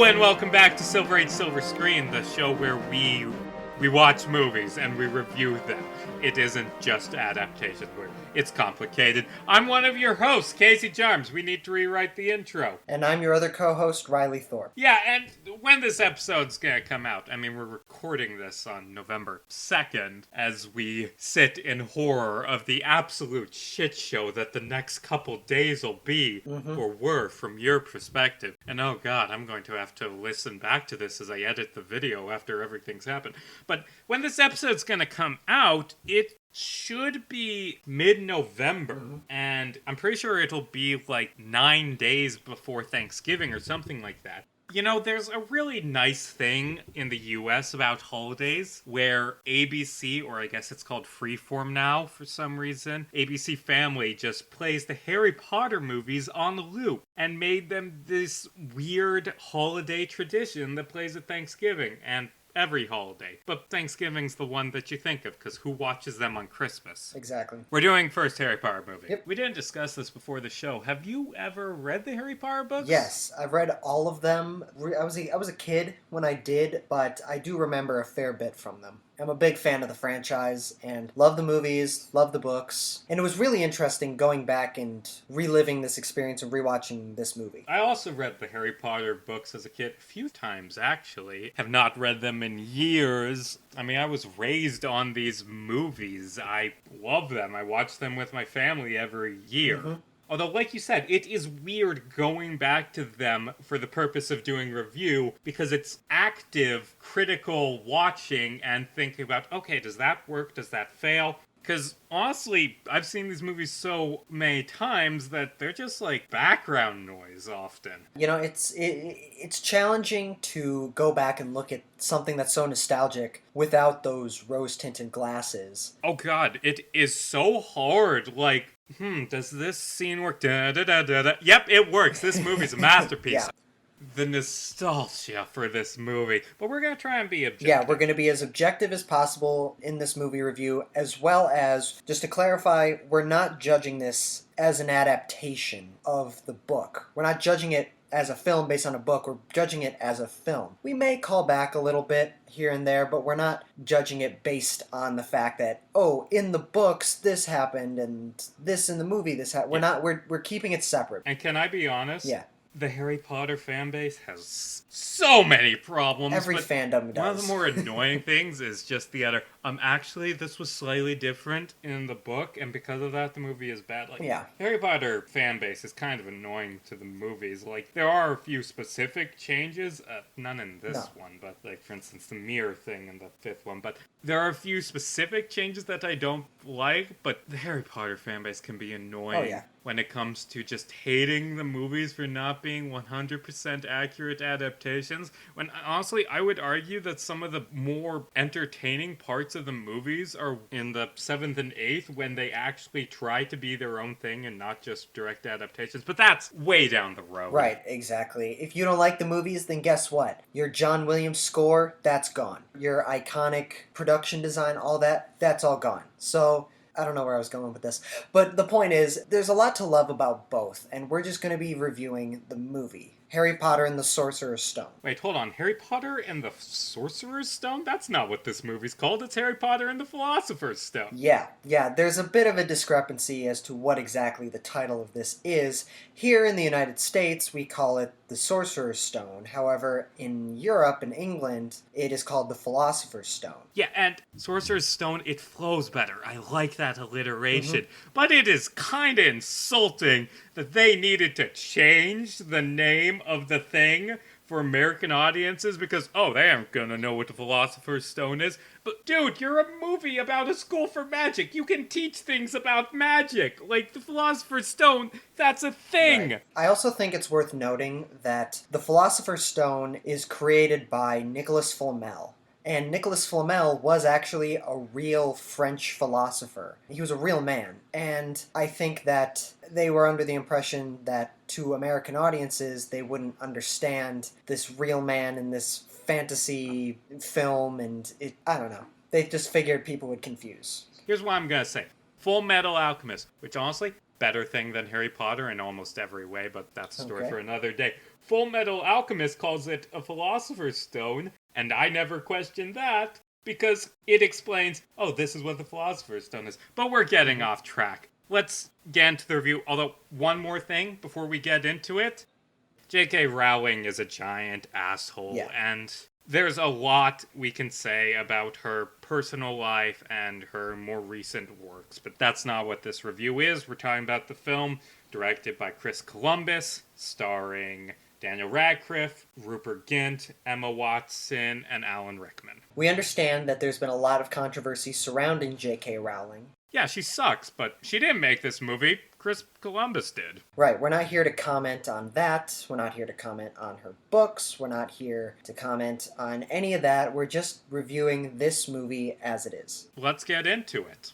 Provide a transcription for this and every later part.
Hello and welcome back to Silver Age Silver Screen, the show where we watch movies and we review them. It isn't just adaptation, it's complicated. I'm one of your hosts, Casey Jarmes. We need to rewrite the intro. And I'm your other co-host, Riley Thorpe. Yeah, and when this episode's gonna come out, we're recording this on November 2nd as we sit in horror of the absolute shit show that the next couple days will be, or were, from your perspective. And oh god, I'm going to have to listen back to this as I edit the video after everything's happened. But when this episode's gonna come out, it should be mid-November, and I'm pretty sure it'll be like 9 days before Thanksgiving or something like that. You know, there's a really nice thing in the US about holidays where ABC, or I guess it's called Freeform now for some reason, ABC Family just plays the Harry Potter movies on the loop and made them this weird holiday tradition that plays at Thanksgiving and every holiday. But Thanksgiving's the one that you think of, because who watches them on Christmas? Exactly. We're doing first Harry Potter movie. Yep. We didn't discuss this before the show. Have you ever read the Harry Potter books? Yes, I've read all of them. I was a kid when I did, but I do remember a fair bit from them. I'm a big fan of the franchise and love the movies, love the books, and it was really interesting going back and reliving this experience and rewatching this movie. I also read the Harry Potter books as a kid a few times, actually. Have not read them in years. I was raised on these movies. I love them. I watch them with my family every year. Although, like you said, it is weird going back to them for the purpose of doing review, because it's active, critical watching and thinking about, okay, does that work? Does that fail? Because, honestly, I've seen these movies so many times that they're just like background noise often. You know, it's challenging to go back and look at something that's so nostalgic without those rose-tinted glasses. Oh god, it is so hard, like, does this scene work? Da-da-da-da-da. Yep, it works. This movie's a masterpiece. Yeah. The nostalgia for this movie. But we're going to try and be objective. Yeah, we're going to be as objective as possible in this movie review, as well as, just to clarify, we're not judging this as an adaptation of the book. We're not judging it as a film based on a book. We're judging it as a film. We may call back a little bit here and there, but we're not judging it based on the fact that, oh, in the books this happened and this in the movie this happened. We're keeping it separate. And can I be honest? Yeah. The Harry Potter fan base has so many problems. Every fandom does. One of the more annoying things is just the other. Actually, this was slightly different in the book, and because of that, the movie is bad. Yeah. Harry Potter fan base is kind of annoying to the movies. Like, there are a few specific changes, none in this one, but, like, for instance, the mirror thing in the fifth one. But there are a few specific changes that I don't like, but the Harry Potter fan base can be annoying. When it comes to just hating the movies for not being 100% accurate adaptations, when honestly, I would argue that some of the more entertaining parts of the movies are in the 7th and 8th, when they actually try to be their own thing and not just direct adaptations, but that's way down the road. Right, exactly. If you don't like the movies, then guess what? Your John Williams score, that's gone. Your iconic production design, all that, that's all gone. So I don't know where I was going with this. But the point is, there's a lot to love about both, and we're just going to be reviewing the movie. Harry Potter and the Sorcerer's Stone. Wait, hold on. Harry Potter and the Sorcerer's Stone? That's not what this movie's called. It's Harry Potter and the Philosopher's Stone. Yeah. There's a bit of a discrepancy as to what exactly the title of this is. Here in the United States, we call it the Sorcerer's Stone. However, in Europe and England, it is called the Philosopher's Stone. Yeah, and Sorcerer's Stone, it flows better. I like that alliteration. But it is kind of insulting that they needed to change the name of the thing for American audiences because, oh, they aren't gonna know what the Philosopher's Stone is. But, dude, you're a movie about a school for magic. You can teach things about magic. Like, the Philosopher's Stone, that's a thing. Right. I also think it's worth noting that the Philosopher's Stone is created by Nicolas Flamel. And Nicolas Flamel was actually a real French philosopher. He was a real man. And I think that they were under the impression that to American audiences, they wouldn't understand this real man in this fantasy film, and I don't know. They just figured people would confuse. Here's what I'm gonna say. Full Metal Alchemist, which honestly, better thing than Harry Potter in almost every way, but that's a story Okay. for another day. Full Metal Alchemist calls it a Philosopher's Stone, and I never questioned that because it explains, oh, this is what the Philosopher's Stone is. But we're getting off track. Let's get into the review. Although, one more thing before we get into it. J.K. Rowling is a giant asshole, Yeah. and there's a lot we can say about her personal life and her more recent works, but that's not what this review is. We're talking about the film directed by Chris Columbus, starring Daniel Radcliffe, Rupert Grint, Emma Watson, and Alan Rickman. We understand that there's been a lot of controversy surrounding J.K. Rowling. Yeah, she sucks, but she didn't make this movie. Chris Columbus did. Right, we're not here to comment on that. We're not here to comment on her books. We're not here to comment on any of that. We're just reviewing this movie as it is. Let's get into it.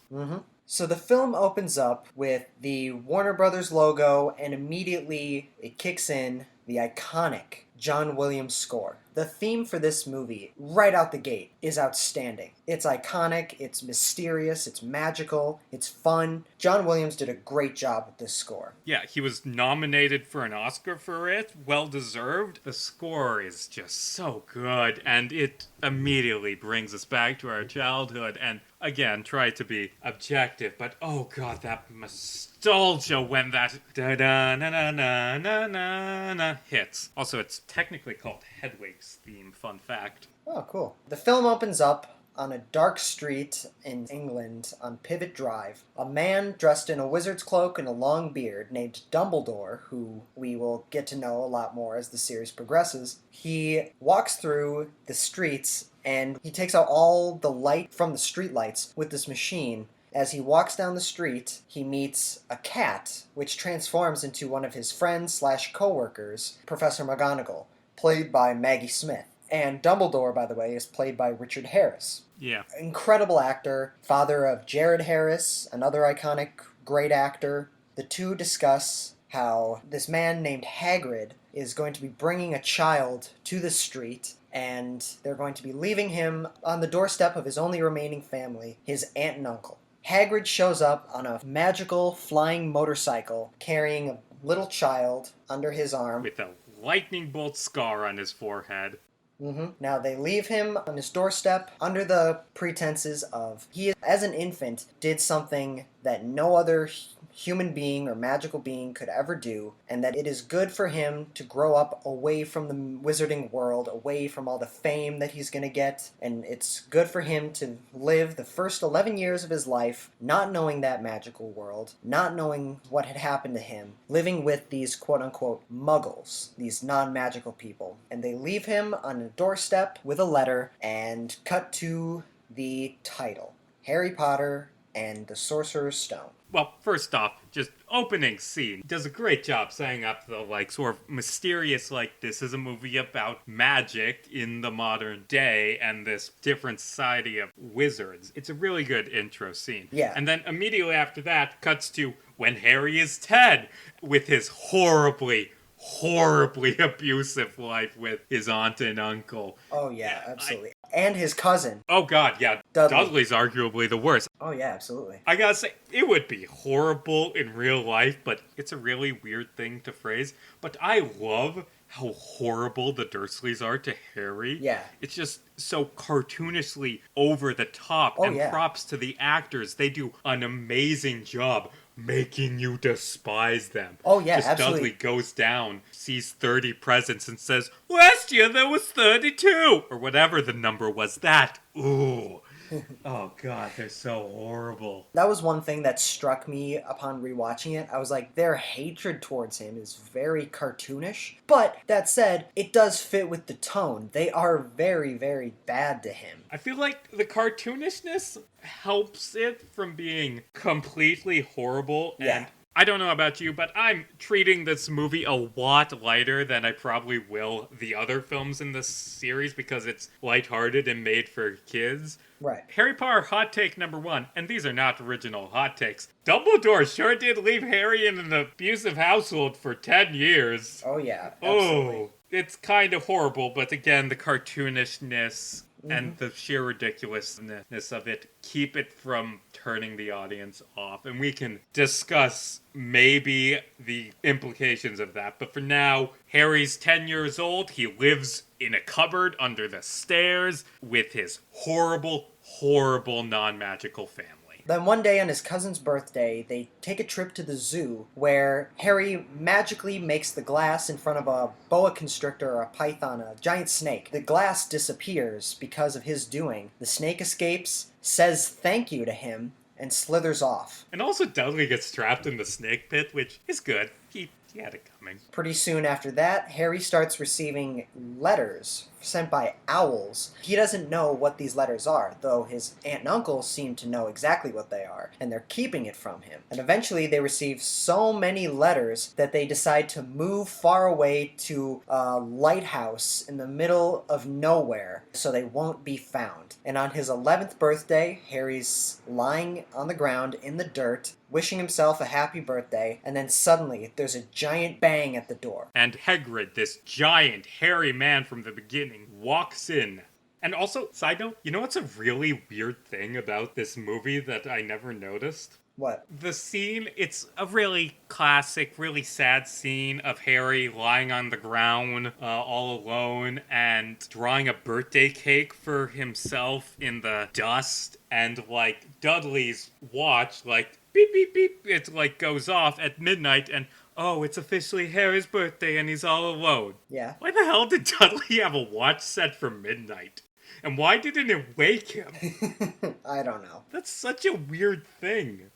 So the film opens up with the Warner Brothers logo, and immediately it kicks in the iconic John Williams score. The theme for this movie, right out the gate, is outstanding. It's iconic, it's mysterious, it's magical, it's fun. John Williams did a great job with this score. Yeah, he was nominated for an Oscar for it. Well deserved. The score is just so good, and it immediately brings us back to our childhood. And again, try to be objective, but oh god, that nostalgia when that da-da-na-na-na-na-na hits. Also, it's technically called Hedwig's theme, fun fact. Oh, cool. The film opens up on a dark street in England on Pivot Drive. A man dressed in a wizard's cloak and a long beard named Dumbledore, who we will get to know a lot more as the series progresses, he walks through the streets and he takes out all the light from the streetlights with this machine. As he walks down the street, he meets a cat, which transforms into one of his friends / co-workers, Professor McGonagall, played by Maggie Smith. And Dumbledore, by the way, is played by Richard Harris. Yeah. Incredible actor, father of Jared Harris, another iconic great actor. The two discuss how this man named Hagrid is going to be bringing a child to the street, and they're going to be leaving him on the doorstep of his only remaining family, his aunt and uncle. Hagrid shows up on a magical flying motorcycle carrying a little child under his arm. With a lightning bolt scar on his forehead. Now they leave him on his doorstep under the pretenses of he, as an infant, did something that no other human being or magical being could ever do, and that it is good for him to grow up away from the wizarding world, away from all the fame that he's going to get, and it's good for him to live the first 11 years of his life not knowing that magical world, not knowing what had happened to him, living with these quote-unquote muggles, these non-magical people. And they leave him on a doorstep with a letter, and cut to the title, Harry Potter and the Sorcerer's Stone. Well, first off, just opening scene does a great job setting up the, sort of mysterious, this is a movie about magic in the modern day and this different society of wizards. It's a really good intro scene. Yeah. And then immediately after that, cuts to when Harry is 10 with his horribly abusive life with his aunt and uncle. Oh yeah, absolutely. And his cousin. Oh god, yeah. Dudley's arguably the worst. Oh yeah, absolutely. I gotta say, it would be horrible in real life, but it's a really weird thing to phrase. But I love how horrible the Dursleys are to Harry. Yeah. It's just so cartoonishly over the top. Oh, and yeah. props to the actors. They do an amazing job making you despise them. Oh, yeah, Just absolutely. Dudley goes down, sees 30 presents, and says, last year there was 32! Or whatever the number was. That, ooh. Oh god, they're so horrible. That was one thing that struck me upon rewatching it. I was like, their hatred towards him is very cartoonish. But, that said, it does fit with the tone. They are very, very bad to him. I feel like the cartoonishness helps it from being completely horrible. Yeah. And I don't know about you, but I'm treating this movie a lot lighter than I probably will the other films in this series because it's lighthearted and made for kids. Right. Harry Potter hot take number 1, and these are not original hot takes. Dumbledore sure did leave Harry in an abusive household for 10 years. Oh yeah, absolutely. Oh, it's kind of horrible, but again, the cartoonishness and the sheer ridiculousness of it keep it from turning the audience off. And we can discuss maybe the implications of that. But for now, Harry's 10 years old. He lives in a cupboard under the stairs with his horrible, horrible non-magical family. Then one day on his cousin's birthday, they take a trip to the zoo where Harry magically makes the glass in front of a boa constrictor or a python, a giant snake. The glass disappears because of his doing. The snake escapes, says thank you to him, and slithers off. And also Dudley gets trapped in the snake pit, which is good. He had it coming. Pretty soon after that, Harry starts receiving letters sent by owls. He doesn't know what these letters are, though his aunt and uncle seem to know exactly what they are, and they're keeping it from him. And eventually they receive so many letters that they decide to move far away to a lighthouse in the middle of nowhere so they won't be found. And on his 11th birthday, Harry's lying on the ground in the dirt, wishing himself a happy birthday, and then suddenly there's a giant bang at the door. And Hagrid, this giant, hairy man from the beginning, walks in. And also, side note, you know what's a really weird thing about this movie that I never noticed? What? The scene, it's a really classic, really sad scene of Harry lying on the ground all alone and drawing a birthday cake for himself in the dust. And, like, Dudley's watch, like, beep, beep, beep, it, like, goes off at midnight and, oh, it's officially Harry's birthday and he's all alone. Yeah. Why the hell did Dudley have a watch set for midnight? And why didn't it wake him? I don't know. That's such a weird thing.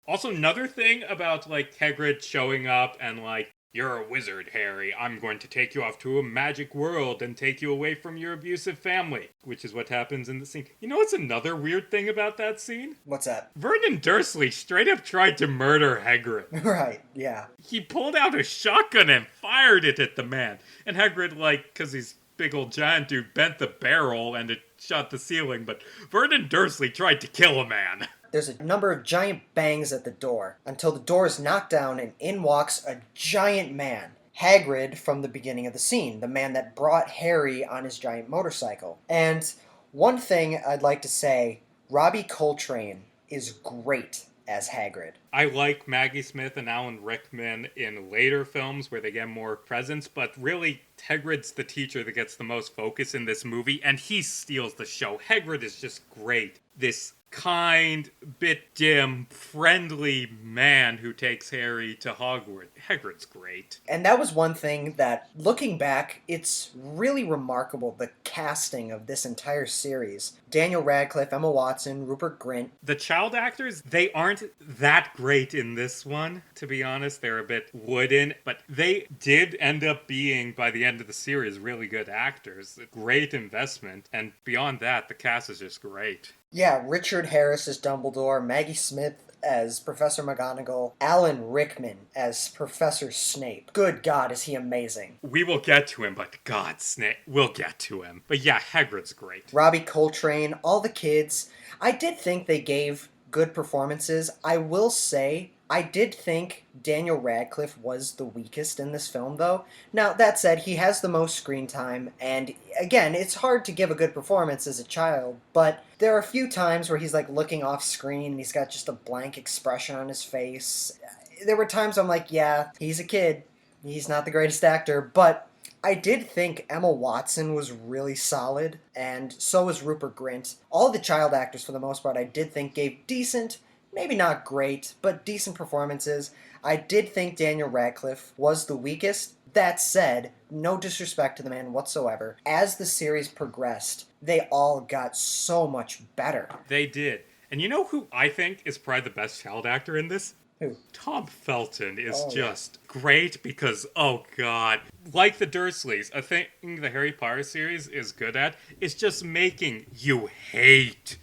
Also, another thing about, like, Hagrid showing up and, like, you're a wizard, Harry. I'm going to take you off to a magic world and take you away from your abusive family, which is what happens in the scene. You know what's another weird thing about that scene? What's that? Vernon Dursley straight up tried to murder Hagrid. Right, yeah. He pulled out a shotgun and fired it at the man. And Hagrid, like, because he's big old giant dude, bent the barrel and it shot the ceiling, but Vernon Dursley tried to kill a man. There's a number of giant bangs at the door until the door is knocked down and in walks a giant man. Hagrid from the beginning of the scene, the man that brought Harry on his giant motorcycle. And one thing I'd like to say, Robbie Coltrane is great as Hagrid. I like Maggie Smith and Alan Rickman in later films where they get more presence, but really, Hagrid's the teacher that gets the most focus in this movie, and he steals the show. Hagrid is just great. This kind, bit dim, friendly man who takes Harry to Hogwarts. Hagrid's great. And that was one thing that, looking back, it's really remarkable, the casting of this entire series. Daniel Radcliffe, Emma Watson, Rupert Grint. The child actors, they aren't that great in this one, to be honest. They're a bit wooden, but they did end up being, by the end of the series, really good actors. Great investment, and beyond that, the cast is just great. Yeah, Richard Harris as Dumbledore, Maggie Smith as Professor McGonagall, Alan Rickman as Professor Snape. Good God, is he amazing. We will get to him, but God, Snape, we'll get to him. But yeah, Hagrid's great. Robbie Coltrane, all the kids. I did think they gave good performances. I will say, I did think Daniel Radcliffe was the weakest in this film, though. Now, that said, he has the most screen time, and again, it's hard to give a good performance as a child, but there are a few times where he's, like, looking off screen, and he's got just a blank expression on his face. There were times I'm like, yeah, he's a kid. He's not the greatest actor, but I did think Emma Watson was really solid, and so was Rupert Grint. All the child actors, for the most part, I did think gave decent, maybe not great, but decent performances. I did think Daniel Radcliffe was the weakest. That said, no disrespect to the man whatsoever. As the series progressed, they all got so much better. They did. And you know who I think is probably the best child actor in this? Who? Tom Felton is just great because, oh god, like the Dursleys, a thing the Harry Potter series is good at is just making you hate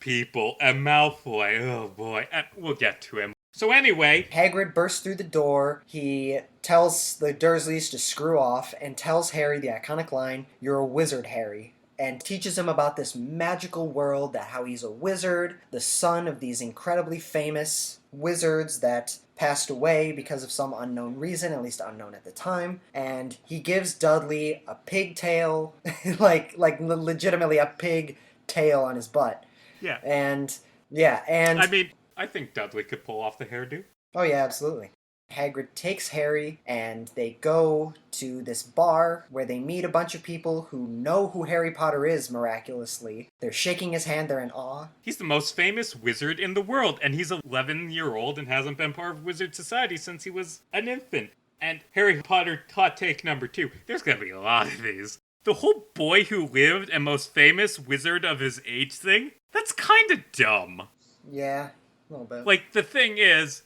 people. And Malfoy, oh boy, we'll get to him. So anyway, Hagrid bursts through the door. He tells the Dursleys to screw off and tells Harry the iconic line, "You're a wizard, Harry," and teaches him about this magical world, that how he's a wizard, the son of these incredibly famous wizards that passed away because of some unknown reason, at least unknown at the time, and he gives Dudley a pigtail, legitimately a pig tail on his butt. Yeah. And yeah, and I mean, I think Dudley could pull off the hairdo. oh yeah, absolutely. Hagrid takes Harry and they go to this bar where they meet a bunch of people who know who Harry Potter is miraculously. They're shaking his hand, they're in awe. He's the most famous wizard in the world, and he's 11-year-old and hasn't been part of Wizard Society since he was an infant. And Harry Potter hot take number 2. There's gonna be a lot of these. The whole boy who lived and most famous wizard of his age thing, that's kinda dumb. Yeah, a little bit. Like, the thing is,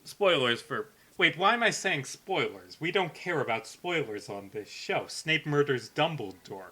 spoilers for... Wait, why am I saying spoilers? We don't care about spoilers on this show. Snape murders Dumbledore.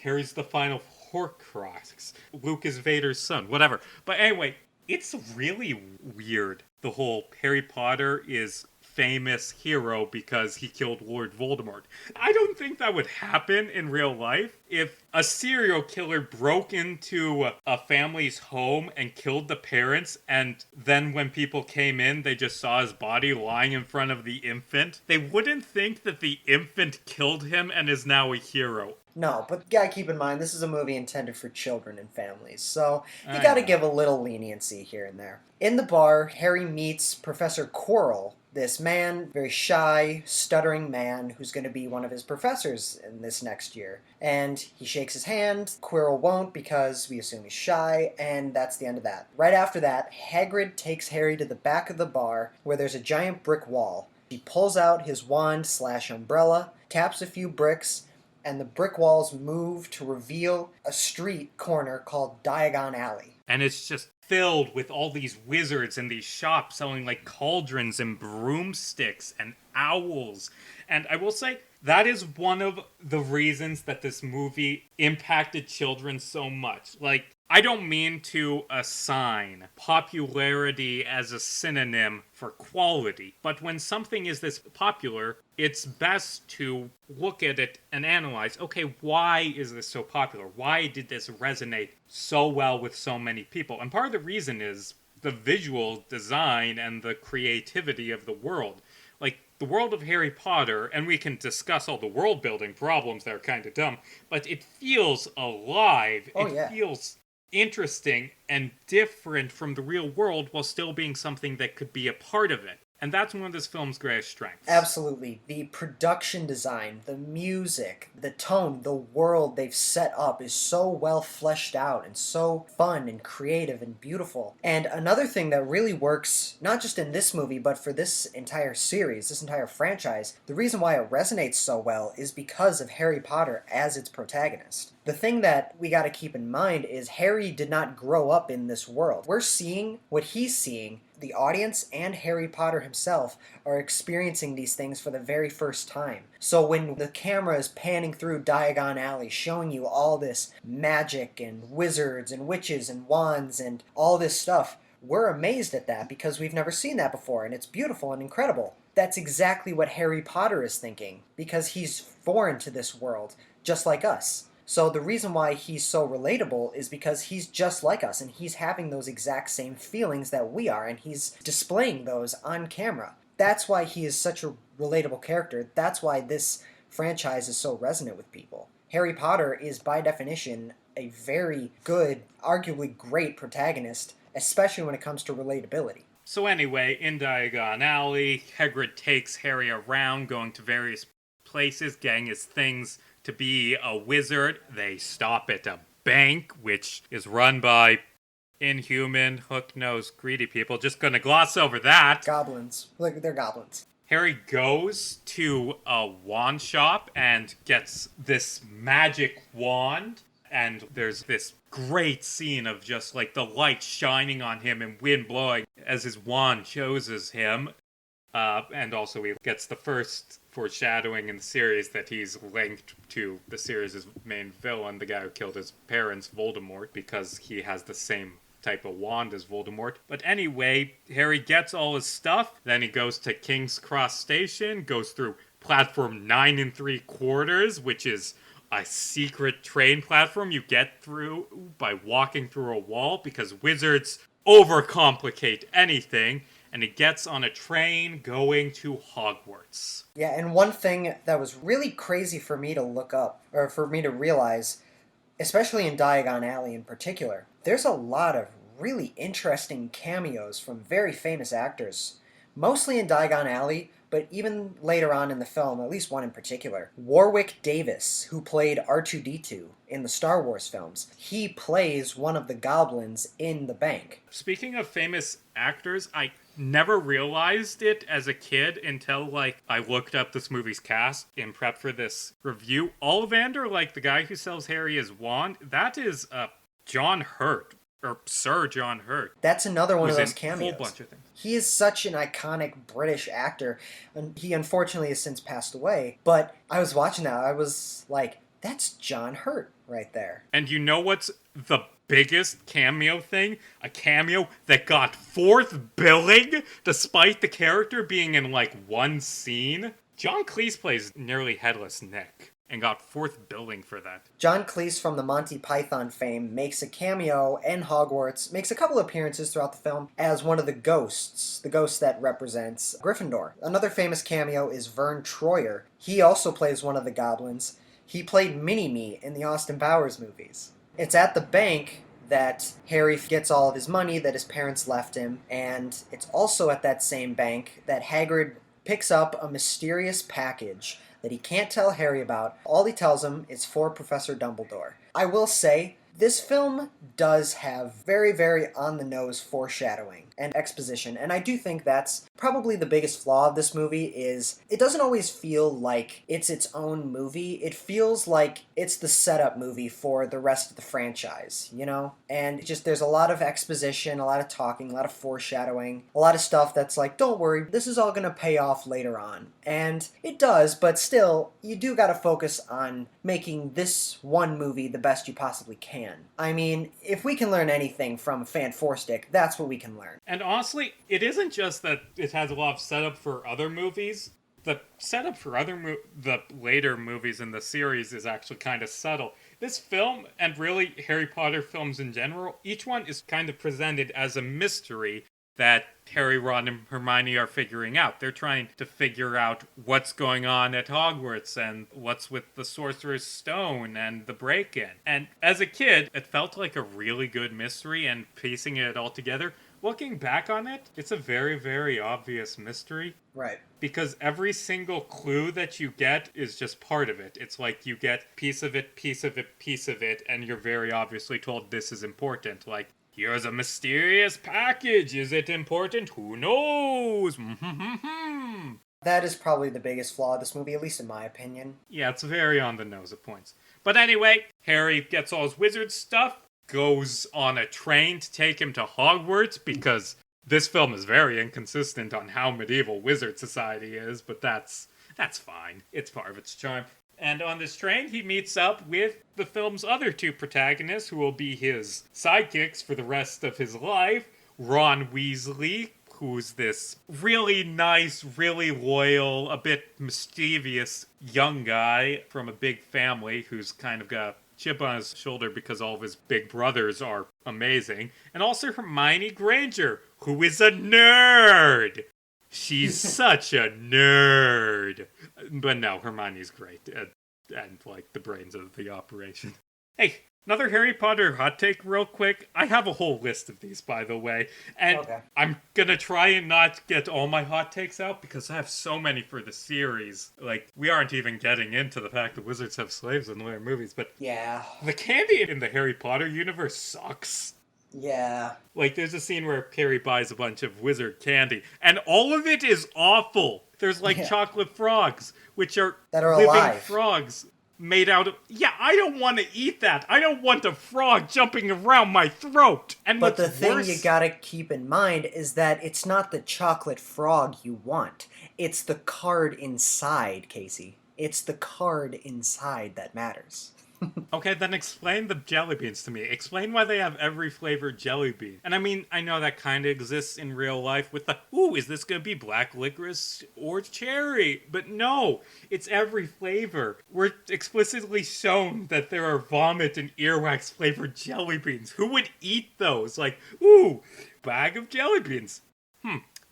Harry's the final Horcrux. Luke is Vader's son. Whatever. But anyway, it's really weird. The whole Harry Potter is famous hero because he killed Lord Voldemort. I don't think that would happen in real life. If a serial killer broke into a family's home and killed the parents, and then when people came in, they just saw his body lying in front of the infant, they wouldn't think that the infant killed him and is now a hero. No, but you gotta keep in mind, this is a movie intended for children and families, so you gotta give a little leniency here and there. In the bar, Harry meets Professor Quirrell, this man, very shy, stuttering man who's going to be one of his professors in this next year. And he shakes his hand. Quirrell won't because we assume he's shy, and that's the end of that. Right after that, Hagrid takes Harry to the back of the bar where there's a giant brick wall. He pulls out his wand/umbrella, taps a few bricks, and the brick walls move to reveal a street corner called Diagon Alley. And it's just filled with all these wizards and these shops selling like cauldrons and broomsticks and owls. And I will say, that is one of the reasons that this movie impacted children so much. Like, I don't mean to assign popularity as a synonym for quality, but when something is this popular, it's best to look at it and analyze, okay, why is this so popular? Why did this resonate so well with so many people? And part of the reason is the visual design and the creativity of the world. Like, the world of Harry Potter, and we can discuss all the world building problems that are kind of dumb, but it feels alive. It feels interesting and different from the real world while still being something that could be a part of it. And that's one of this film's greatest strengths. Absolutely. The production design, the music, the tone, the world they've set up is so well fleshed out and so fun and creative and beautiful. And another thing that really works, not just in this movie, but for this entire series, this entire franchise, the reason why it resonates so well is because of Harry Potter as its protagonist. The thing that we got to keep in mind is Harry did not grow up in this world. We're seeing what he's seeing. The audience and Harry Potter himself are experiencing these things for the very first time. So when the camera is panning through Diagon Alley, showing you all this magic and wizards and witches and wands and all this stuff, we're amazed at that because we've never seen that before, and it's beautiful and incredible. That's exactly what Harry Potter is thinking, because he's foreign to this world, just like us. So the reason why he's so relatable is because he's just like us, and he's having those exact same feelings that we are, and he's displaying those on camera. That's why he is such a relatable character. That's why this franchise is so resonant with people. Harry Potter is, by definition, a very good, arguably great protagonist, especially when it comes to relatability. So anyway, in Diagon Alley, Hagrid takes Harry around, going to various places, getting his things to be a wizard. They stop at a bank, which is run by inhuman, hook-nosed, greedy people. Just gonna gloss over that. Goblins. Look, they're goblins. Harry goes to a wand shop and gets this magic wand. And there's this great scene of just like the light shining on him and wind blowing as his wand chooses him. And also he gets the first foreshadowing in the series that he's linked to the series' main villain, the guy who killed his parents, Voldemort, because he has the same type of wand as Voldemort. But anyway, Harry gets all his stuff, then he goes to King's Cross Station, goes through platform 9 3/4, which is a secret train platform you get through by walking through a wall, because wizards overcomplicate anything. and he gets on a train going to Hogwarts. Yeah, and one thing that was really crazy for me to look up, or for me to realize, especially in Diagon Alley in particular, there's a lot of really interesting cameos from very famous actors. Mostly in Diagon Alley, but even later on in the film, at least one in particular. Warwick Davis, who played R2-D2 in the Star Wars films, he plays one of the goblins in the bank. Speaking of famous actors, I never realized it as a kid until, I looked up this movie's cast in prep for this review. Ollivander, the guy who sells Harry his wand, that is John Hurt. Or Sir John Hurt. That's another one of those cameos. A whole bunch of things. He is such an iconic British actor, and he unfortunately has since passed away. But I was watching that, I was like, that's John Hurt right there. And you know what's the biggest cameo thing? A cameo that got fourth billing, despite the character being in one scene. John Cleese plays nearly headless Nick. And got fourth billing for that. John Cleese from the Monty Python fame makes a cameo in Hogwarts, makes a couple appearances throughout the film as one of the ghost that represents Gryffindor. Another famous cameo is Vern Troyer. He also plays one of the goblins. He played Mini-Me in the Austin Powers movies. It's at the bank that Harry gets all of his money that his parents left him, and it's also at that same bank that Hagrid picks up a mysterious package that he can't tell Harry about. All he tells him is for Professor Dumbledore. I will say, this film does have very, very on-the-nose foreshadowing and exposition, and I do think that's probably the biggest flaw of this movie is it doesn't always feel like it's its own movie. It feels like it's the setup movie for the rest of the franchise, you know? And just there's a lot of exposition, a lot of talking, a lot of foreshadowing, a lot of stuff that's like, don't worry, this is all going to pay off later on. And it does, but still, you do got to focus on making this one movie the best you possibly can. I mean, if we can learn anything from Fan Four Stick, that's what we can learn. And honestly, it isn't just that it has a lot of setup for other movies. The setup for the later movies in the series is actually kind of subtle. This film, and really Harry Potter films in general, each one is kind of presented as a mystery that Harry, Ron, and Hermione are figuring out. They're trying to figure out what's going on at Hogwarts and what's with the Sorcerer's Stone and the break-in. And as a kid, it felt like a really good mystery, and piecing it all together, looking back on it, it's a very, very obvious mystery. Right. Because every single clue that you get is just part of it. It's like you get piece of it, piece of it, piece of it, and you're very obviously told this is important. Like, here's a mysterious package. Is it important? Who knows? That is probably the biggest flaw of this movie, at least in my opinion. Yeah, it's very on the nose at points. But anyway, Harry gets all his wizard stuff, goes on a train to take him to Hogwarts, because this film is very inconsistent on how medieval wizard society is, but that's fine. It's part of its charm. And on this train, he meets up with the film's other two protagonists, who will be his sidekicks for the rest of his life. Ron Weasley, who's this really nice, really loyal, a bit mischievous young guy from a big family who's kind of got a chip on his shoulder because all of his big brothers are amazing. And also Hermione Granger, who is a nerd! She's such a nerd. But no, Hermione's great. And like, the brains of the operation. Hey, another Harry Potter hot take real quick. I have a whole list of these, by the way. And okay. I'm gonna try and not get all my hot takes out, because I have so many for the series. Like, we aren't even getting into the fact that wizards have slaves in later movies, but yeah, the candy in the Harry Potter universe sucks. Yeah. Like, there's a scene where Harry buys a bunch of wizard candy, and all of it is awful. There's, chocolate frogs, which are living alive. Frogs made out of... Yeah, I don't want to eat that. I don't want a frog jumping around my throat. And but the thing you gotta keep in mind is that it's not the chocolate frog you want. It's the card inside, Casey. It's the card inside that matters. Okay, then explain the jelly beans to me. Explain why they have every flavored jelly bean. And I mean, I know that kind of exists in real life with the, ooh, is this going to be black licorice or cherry? But no, it's every flavor. We're explicitly shown that there are vomit and earwax flavored jelly beans. Who would eat those? Like, ooh, bag of jelly beans.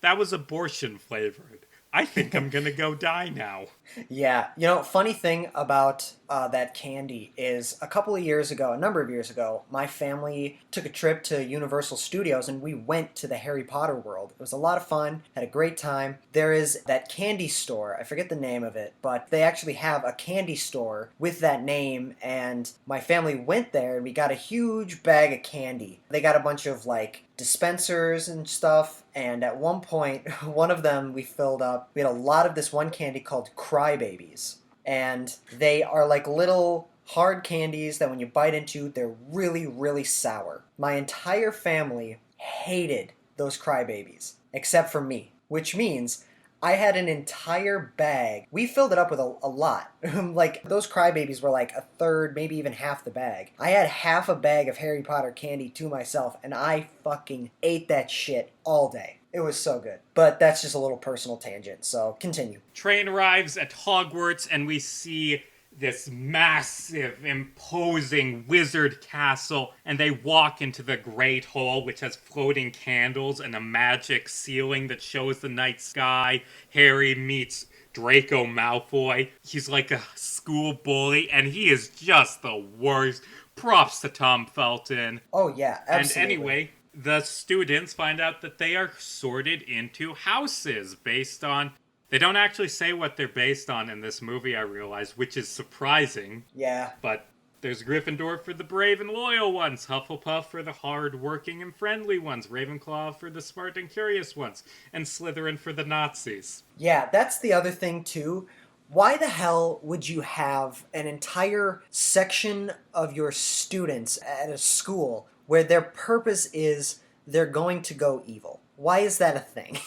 That was abortion flavored. I think I'm gonna go die now. Yeah, funny thing about that candy is a number of years ago, my family took a trip to Universal Studios and we went to the Harry Potter world. It was a lot of fun, had a great time. There is that candy store, I forget the name of it, but they actually have a candy store with that name, and my family went there and we got a huge bag of candy. They got a bunch of like dispensers and stuff, and at one point, one of them we filled up. We had a lot of this one candy called Crybabies, and they are like little hard candies that when you bite into, they're really, really sour. My entire family hated those Crybabies, except for me, which means I had an entire bag. We filled it up with a lot. Like, those Crybabies were like a third, maybe even half the bag. I had half a bag of Harry Potter candy to myself, and I fucking ate that shit all day. It was so good. But that's just a little personal tangent, so continue. Train arrives at Hogwarts, and we see this massive, imposing wizard castle, and they walk into the Great Hall, which has floating candles and a magic ceiling that shows the night sky. Harry meets Draco Malfoy. He's like a school bully, and he is just the worst. Props to Tom Felton. Oh, yeah, absolutely. And anyway, the students find out that they are sorted into houses based on... They don't actually say what they're based on in this movie, I realize, which is surprising. Yeah. But there's Gryffindor for the brave and loyal ones, Hufflepuff for the hard-working and friendly ones, Ravenclaw for the smart and curious ones, and Slytherin for the Nazis. Yeah, that's the other thing, too. Why the hell would you have an entire section of your students at a school where their purpose is they're going to go evil? Why is that a thing?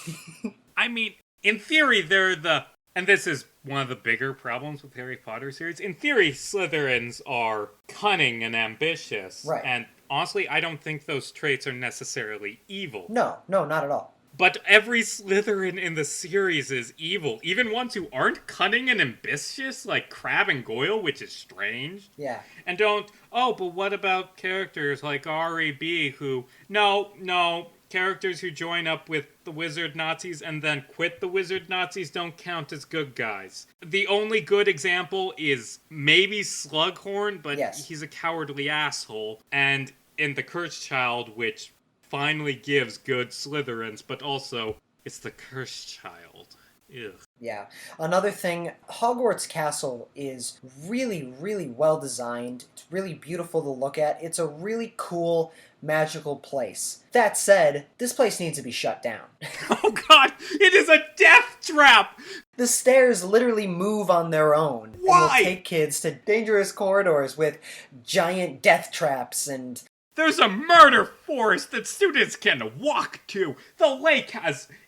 I mean... In theory, they're the... And this is one of the bigger problems with Harry Potter series. In theory, Slytherins are cunning and ambitious. Right. And honestly, I don't think those traits are necessarily evil. No, not at all. But every Slytherin in the series is evil. Even ones who aren't cunning and ambitious, like Crabbe and Goyle, which is strange. Yeah. And don't... Oh, but what about characters like R.A.B. who... No... Characters who join up with the wizard Nazis and then quit the wizard Nazis don't count as good guys. The only good example is maybe Slughorn, but yes. He's a cowardly asshole. And in The Cursed Child, which finally gives good Slytherins, but also it's the Cursed Child. Ugh. Yeah. Another thing, Hogwarts Castle is really, really well designed. It's really beautiful to look at. It's a really cool, magical place. That said, this place needs to be shut down. Oh god, it is a death trap! The stairs literally move on their own. Why? And will take kids to dangerous corridors with giant death traps and... There's a murder forest that students can walk to. The lake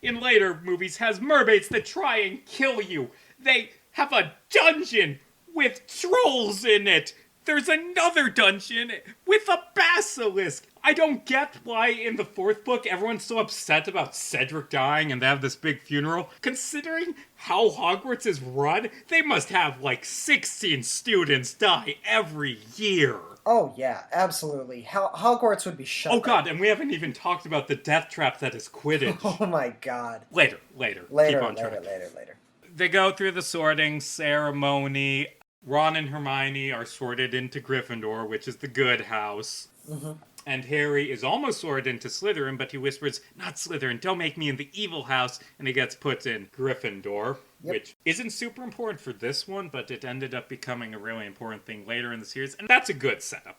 in later movies, has mermaids that try and kill you. They have a dungeon with trolls in it. There's another dungeon with a basilisk. I don't get why in the fourth book everyone's so upset about Cedric dying and they have this big funeral. Considering how Hogwarts is run, they must have like 16 students die every year. Oh, yeah, absolutely. Hogwarts would be shut down. Oh, God, and we haven't even talked about the death trap that is Quidditch. Oh, my God. Later. Keep on track. Later. They go through the sorting ceremony. Ron and Hermione are sorted into Gryffindor, which is the good house. Mm-hmm. And Harry is almost sorted into Slytherin, but he whispers, "Not Slytherin, don't make me in the evil house," and he gets put in Gryffindor, which isn't super important for this one, but it ended up becoming a really important thing later in the series, and that's a good setup.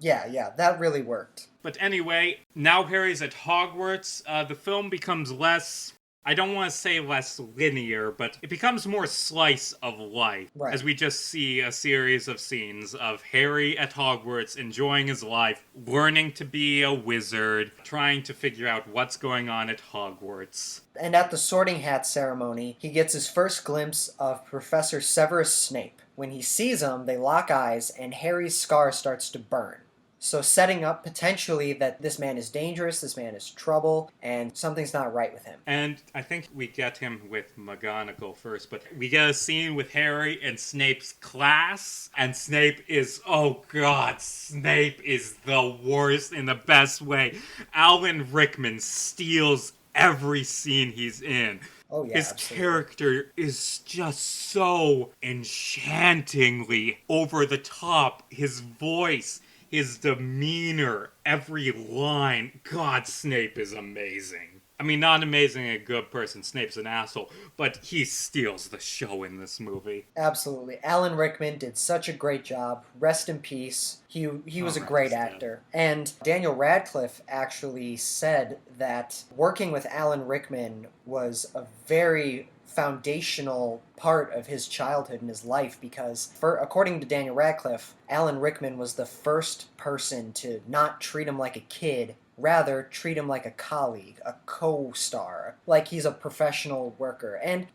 Yeah, that really worked. But anyway, now Harry's at Hogwarts. The film becomes less... I don't want to say less linear, but it becomes more slice of life. Right. As we just see a series of scenes of Harry at Hogwarts enjoying his life, learning to be a wizard, trying to figure out what's going on at Hogwarts. And at the Sorting Hat ceremony, he gets his first glimpse of Professor Severus Snape. When he sees him, they lock eyes, and Harry's scar starts to burn. So setting up potentially that this man is dangerous, this man is trouble, and something's not right with him. And I think we get him with McGonagall first, but we get a scene with Harry in Snape's class, and Snape is, oh god, Snape is the worst in the best way. Alan Rickman steals every scene he's in. Oh, yeah, His absolutely. character is just so enchantingly over the top. His voice, his demeanor, every line. God, Snape is amazing. I mean, not amazing a good person. Snape's an asshole, but he steals the show in this movie. Absolutely. Alan Rickman did such a great job. Rest in peace. He was a Right, great he's dead. actor. And Daniel Radcliffe actually said that working with Alan Rickman was a very foundational part of his childhood and his life because, according to Daniel Radcliffe, Alan Rickman was the first person to not treat him like a kid, rather treat him like a colleague, a co-star, like he's a professional worker. And,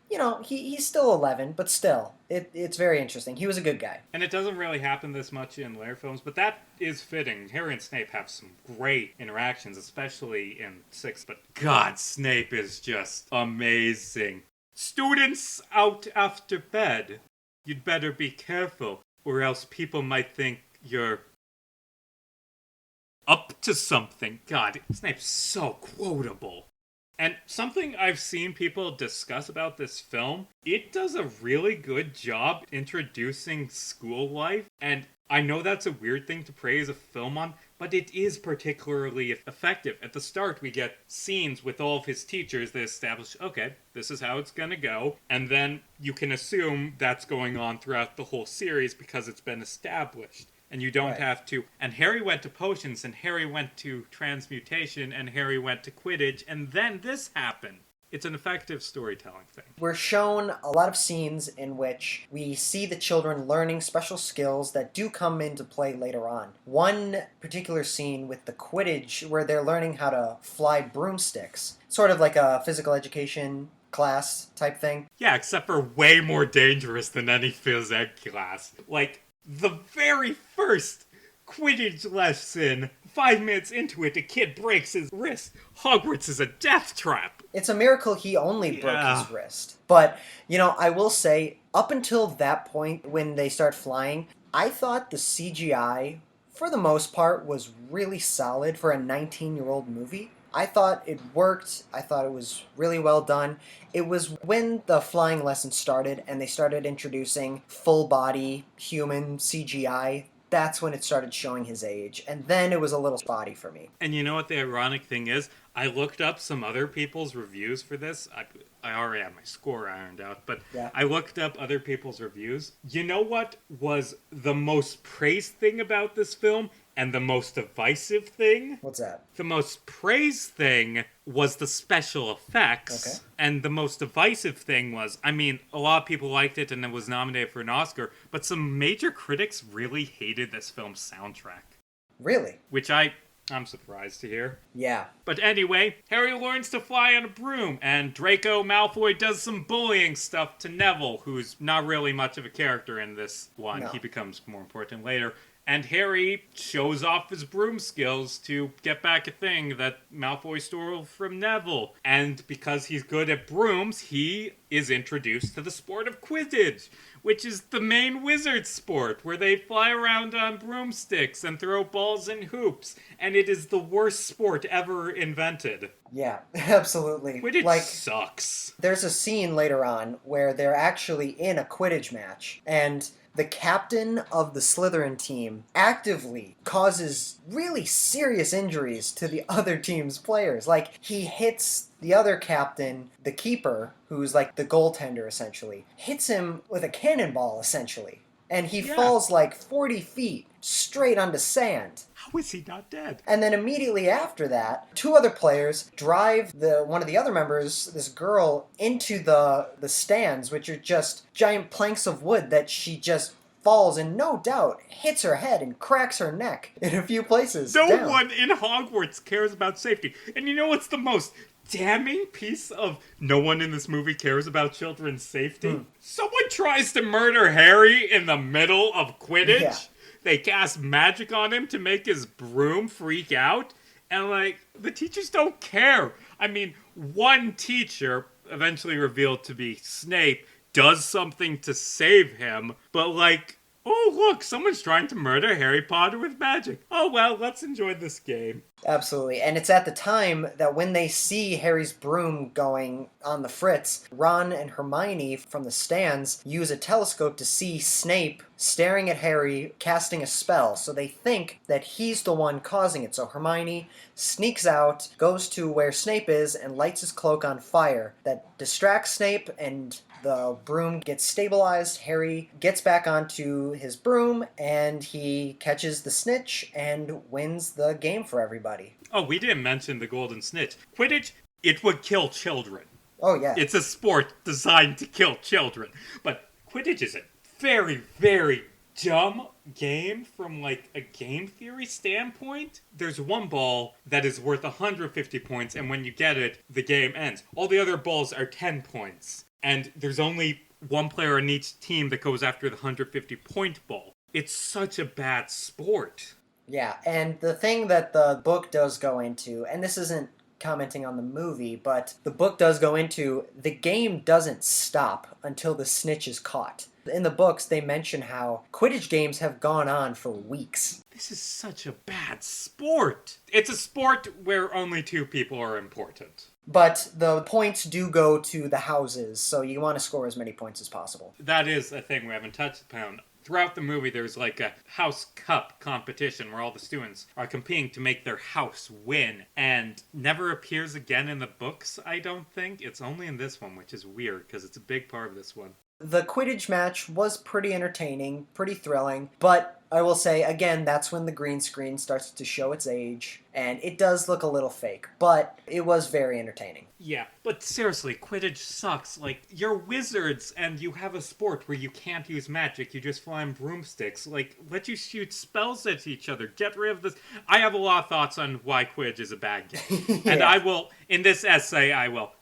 he's still 11, but still, it's very interesting. He was a good guy. And it doesn't really happen this much in later films, but that is fitting. Harry and Snape have some great interactions, especially in 6, but God, Snape is just amazing. Students out after bed. You'd better be careful, or else people might think you're up to something. God, Snape's so quotable. And something I've seen people discuss about this film, it does a really good job introducing school life. And I know that's a weird thing to praise a film on, but it is particularly effective. At the start, we get scenes with all of his teachers that establish, okay, this is how it's gonna go. And then you can assume that's going on throughout the whole series because it's been established. And you don't have to. And Harry went to potions, and Harry went to transmutation, and Harry went to Quidditch, and then this happened. It's an effective storytelling thing. We're shown a lot of scenes in which we see the children learning special skills that do come into play later on. One particular scene with the Quidditch where they're learning how to fly broomsticks, sort of like a physical education class type thing. Yeah, except for way more dangerous than any phys ed class. Like, the very first Quidditch lesson, 5 minutes into it, a kid breaks his wrist. Hogwarts is a death trap. It's a miracle he only broke his wrist. But, I will say, up until that point when they start flying, I thought the CGI, for the most part, was really solid for a 19-year-old movie. I thought it worked. I thought it was really well done. It was when the flying lesson started and they started introducing full body human CGI. That's when it started showing his age. And then it was a little spotty for me. And you know what the ironic thing is? I looked up some other people's reviews for this. I already had my score ironed out, but yeah. I looked up other people's reviews. You know what was the most praised thing about this film? And the most divisive thing? What's that? The most praised thing was the special effects. Okay. And the most divisive thing was, a lot of people liked it and it was nominated for an Oscar, but some major critics really hated this film's soundtrack. Really? Which I'm surprised to hear. Yeah. But anyway, Harry learns to fly on a broom, and Draco Malfoy does some bullying stuff to Neville, who's not really much of a character in this one. No. He becomes more important later. And Harry shows off his broom skills to get back a thing that Malfoy stole from Neville. And because he's good at brooms, he is introduced to the sport of Quidditch, which is the main wizard sport, where they fly around on broomsticks and throw balls and hoops. And it is the worst sport ever invented. Yeah, absolutely. Quidditch sucks. There's a scene later on where they're actually in a Quidditch match, and the captain of the Slytherin team actively causes really serious injuries to the other team's players. Like, he hits the other captain, the keeper, who's like the goaltender essentially, hits him with a cannonball essentially. And he falls like 40 feet straight onto sand. How is he not dead? And then immediately after that, 2 other players drive one of the other members, this girl, into the stands, which are just giant planks of wood that she just falls and no doubt hits her head and cracks her neck in a few places. No one in Hogwarts cares about safety. And you know what's the most damning piece of no one in this movie cares about children's safety? Someone tries to murder Harry in the middle of Quidditch. Yeah. They cast magic on him to make his broom freak out. And, the teachers don't care. One teacher, eventually revealed to be Snape, does something to save him. But, Oh, look, someone's trying to murder Harry Potter with magic. Oh, well, let's enjoy this game. Absolutely. And it's at the time that when they see Harry's broom going on the fritz, Ron and Hermione from the stands use a telescope to see Snape staring at Harry casting a spell. So they think that he's the one causing it. So Hermione sneaks out, goes to where Snape is, and lights his cloak on fire. That distracts Snape, and the broom gets stabilized. Harry gets back onto his broom, and he catches the snitch and wins the game for everybody. Oh, we didn't mention the golden snitch. Quidditch, it would kill children. Oh, yeah. It's a sport designed to kill children. But Quidditch is a very, very dumb game from, like, a game theory standpoint. There's one ball that is worth 150 points, and when you get it, the game ends. All the other balls are 10 points. And there's only one player on each team that goes after the 150-point ball. It's such a bad sport. Yeah, and the thing that the book does go into, and this isn't commenting on the movie, but the book does go into, the game doesn't stop until the snitch is caught. In the books, they mention how Quidditch games have gone on for weeks. This is such a bad sport. It's a sport where only two people are important. But the points do go to the houses, so you want to score as many points as possible. That is a thing we haven't touched upon. Throughout the movie, there's like a house cup competition where all the students are competing to make their house win, and never appears again in the books, I don't think. It's only in this one, which is weird, because it's a big part of this one. The Quidditch match was pretty entertaining, pretty thrilling, but I will say, again, that's when the green screen starts to show its age, and it does look a little fake, but it was very entertaining. Yeah, but seriously, Quidditch sucks. Like, you're wizards, and you have a sport where you can't use magic, you just fly on broomsticks. Like, let you shoot spells at each other. Get rid of this. I have a lot of thoughts on why Quidditch is a bad game. Yeah. And I will, in this essay,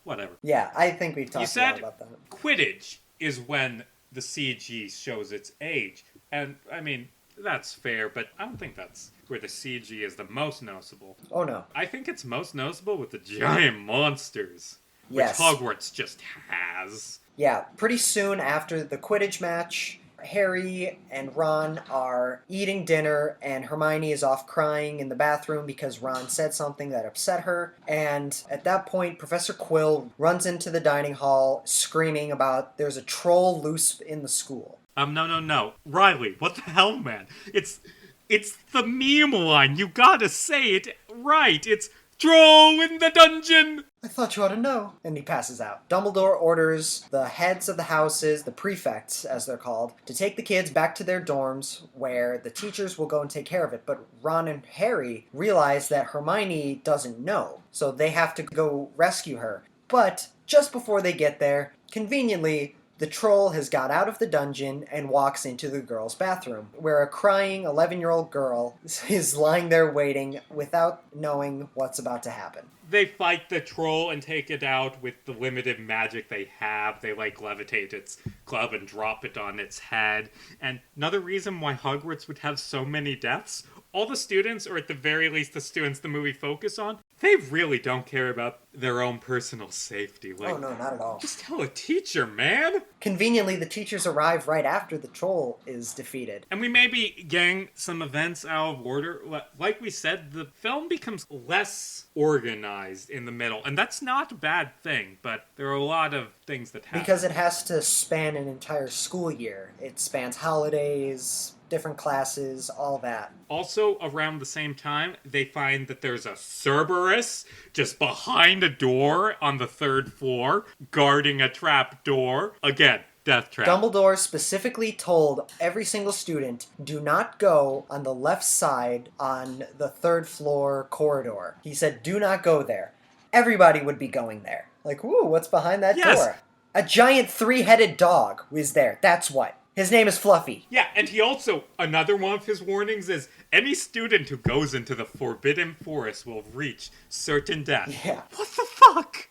whatever. Yeah, I think we've talked a lot about that. Quidditch is when the CG shows its age. And, I mean, that's fair, but I don't think that's where the CG is the most noticeable. Oh, no. I think it's most noticeable with the giant monsters. Yes. Which Hogwarts just has. Yeah, pretty soon after the Quidditch match, Harry and Ron are eating dinner, and Hermione is off crying in the bathroom because Ron said something that upset her. And at that point, Professor Quill runs into the dining hall screaming about there's a troll loose in the school. No. Riley, what the hell, man? It's the meme line. You gotta say it right. It's troll in the dungeon! I thought you ought to know. And he passes out. Dumbledore orders the heads of the houses, the prefects, as they're called, to take the kids back to their dorms where the teachers will go and take care of it. But Ron and Harry realize that Hermione doesn't know, so they have to go rescue her. But just before they get there, conveniently, the troll has got out of the dungeon and walks into the girls' bathroom, where a crying 11-year-old girl is lying there waiting without knowing what's about to happen. They fight the troll and take it out with the limited magic they have. They, like, levitate its club and drop it on its head. And another reason why Hogwarts would have so many deaths, all the students, or at the very least the students the movie focus on, they really don't care about their own personal safety. Like, oh no, not at all. Just tell a teacher, man! Conveniently, the teachers arrive right after the troll is defeated. And we may be getting some events out of order. Like we said, the film becomes less organized in the middle. And that's not a bad thing, but there are a lot of things that happen. Because it has to span an entire school year. It spans holidays, different classes, all that. Also, around the same time, they find that there's a Cerberus just behind a door on the 3rd floor, guarding a trap door. Again, death trap. Dumbledore specifically told every single student, do not go on the left side on the 3rd floor corridor. He said, do not go there. Everybody would be going there. Like, woo, what's behind that door? A giant 3-headed dog was there. That's what. His name is Fluffy. Yeah, and he also, another one of his warnings is, any student who goes into the Forbidden Forest will reach certain death. Yeah. What the fuck?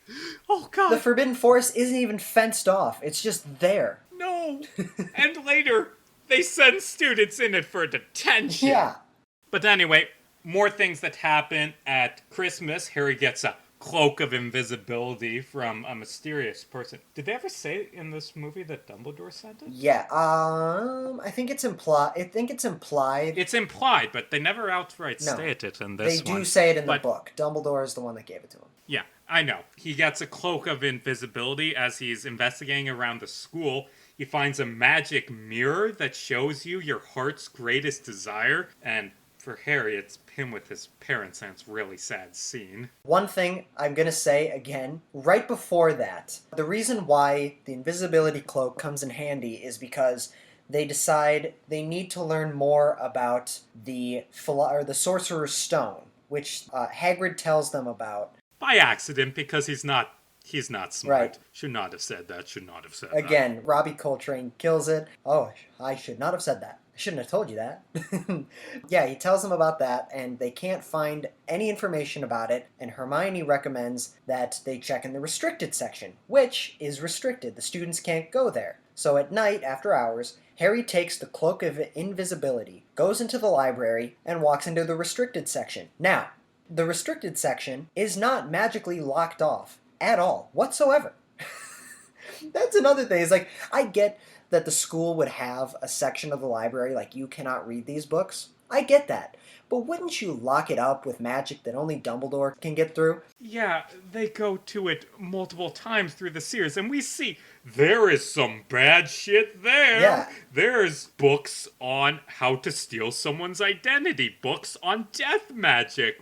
Oh, God. The Forbidden Forest isn't even fenced off. It's just there. No. And later, they send students in it for detention. Yeah. But anyway, more things that happen at Christmas. Harry gets a cloak of invisibility from a mysterious person. Did they ever say in this movie that Dumbledore sent it? Yeah, I think it's implied. I think it's implied. It's implied, but they never outright No, state it in they this do one. say it in the But book. Dumbledore is the one that gave it to him. yeah, I know. He gets a cloak of invisibility as he's investigating around the school. He finds a magic mirror that shows you your heart's greatest desire, and for Harry, it's him with his parents, and it's a really sad scene. One thing I'm going to say again, right before that, the reason why the invisibility cloak comes in handy is because they decide they need to learn more about the Sorcerer's Stone, which Hagrid tells them about. By accident, because he's not smart. Right. Should not have said that. Should not have said Again, Robbie Coltrane kills it. Oh, I should not have said that. I shouldn't have told you that. Yeah, he tells them about that, and they can't find any information about it, and Hermione recommends that they check in the restricted section, which is restricted. The students can't go there. So at night, after hours, Harry takes the Cloak of Invisibility, goes into the library, and walks into the restricted section. Now, the restricted section is not magically locked off at all, whatsoever. That's another thing. It's like, I get that the school would have a section of the library like, you cannot read these books. I get that. But wouldn't you lock it up with magic that only Dumbledore can get through? Yeah, they go to it multiple times through the series, and we see there is some bad shit there. Yeah. There's books on how to steal someone's identity, books on death magic.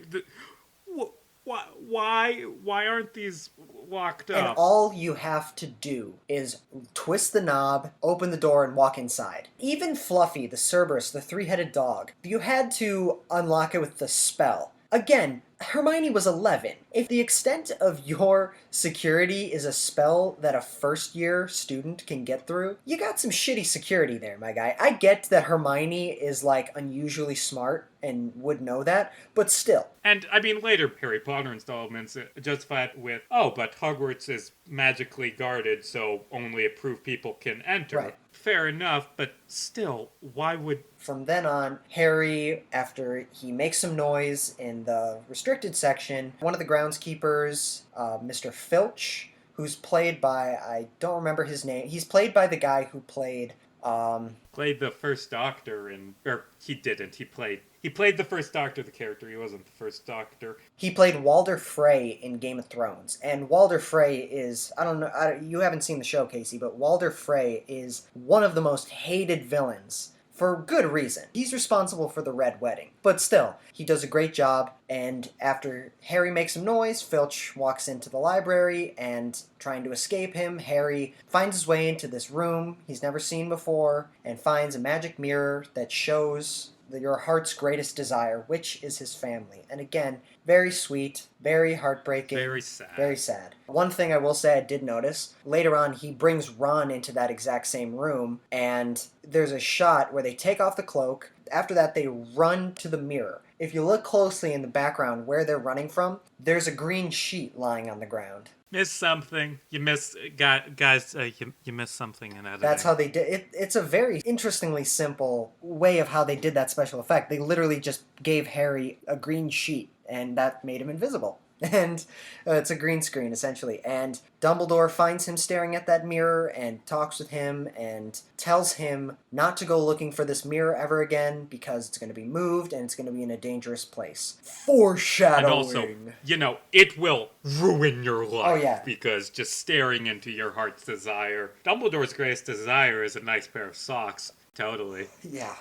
Why aren't these locked up? And all you have to do is twist the knob, open the door, and walk inside. Even Fluffy, the Cerberus, the three-headed dog, you had to unlock it with the spell. Again, Hermione was 11. If the extent of your security is a spell that a first-year student can get through, you got some shitty security there, my guy. I get that Hermione is, like, unusually smart and would know that, but still. And, I mean, later Harry Potter installments justify it with, oh, but Hogwarts is magically guarded, so only approved people can enter. Right. Fair enough, but still, why would... From then on, Harry, after he makes some noise in the restricted section, one of the groundskeepers, Mr. Filch, who's played by, I don't remember his name, he's played by the guy who played... played the first Doctor in... Or, he didn't. He played the first Doctor, the character. He wasn't the first Doctor. He played Walder Frey in Game of Thrones. And Walder Frey is... I don't know... you haven't seen the show, Casey, but Walder Frey is one of the most hated villains. For good reason. He's responsible for the Red Wedding. But still, he does a great job, and after Harry makes some noise, Filch walks into the library, and trying to escape him, Harry finds his way into this room he's never seen before, and finds a magic mirror that shows your heart's greatest desire, which is his family. And again, very sweet, very heartbreaking. Very sad. Very sad. One thing I will say I did notice, later on he brings Ron into that exact same room, and there's a shot where they take off the cloak. After that, they run to the mirror. If you look closely in the background where they're running from, there's a green sheet lying on the ground. Missed something. You missed... Guys, you missed something in editing. That's how they did it. It's a very interestingly simple way of how they did that special effect. They literally just gave Harry a green sheet, and that made him invisible. And it's a green screen, essentially. And Dumbledore finds him staring at that mirror and talks with him and tells him not to go looking for this mirror ever again because it's going to be moved and it's going to be in a dangerous place. Foreshadowing! And also, it will ruin your life. Oh, yeah. Because just staring into your heart's desire. Dumbledore's greatest desire is a nice pair of socks. Totally. Yeah.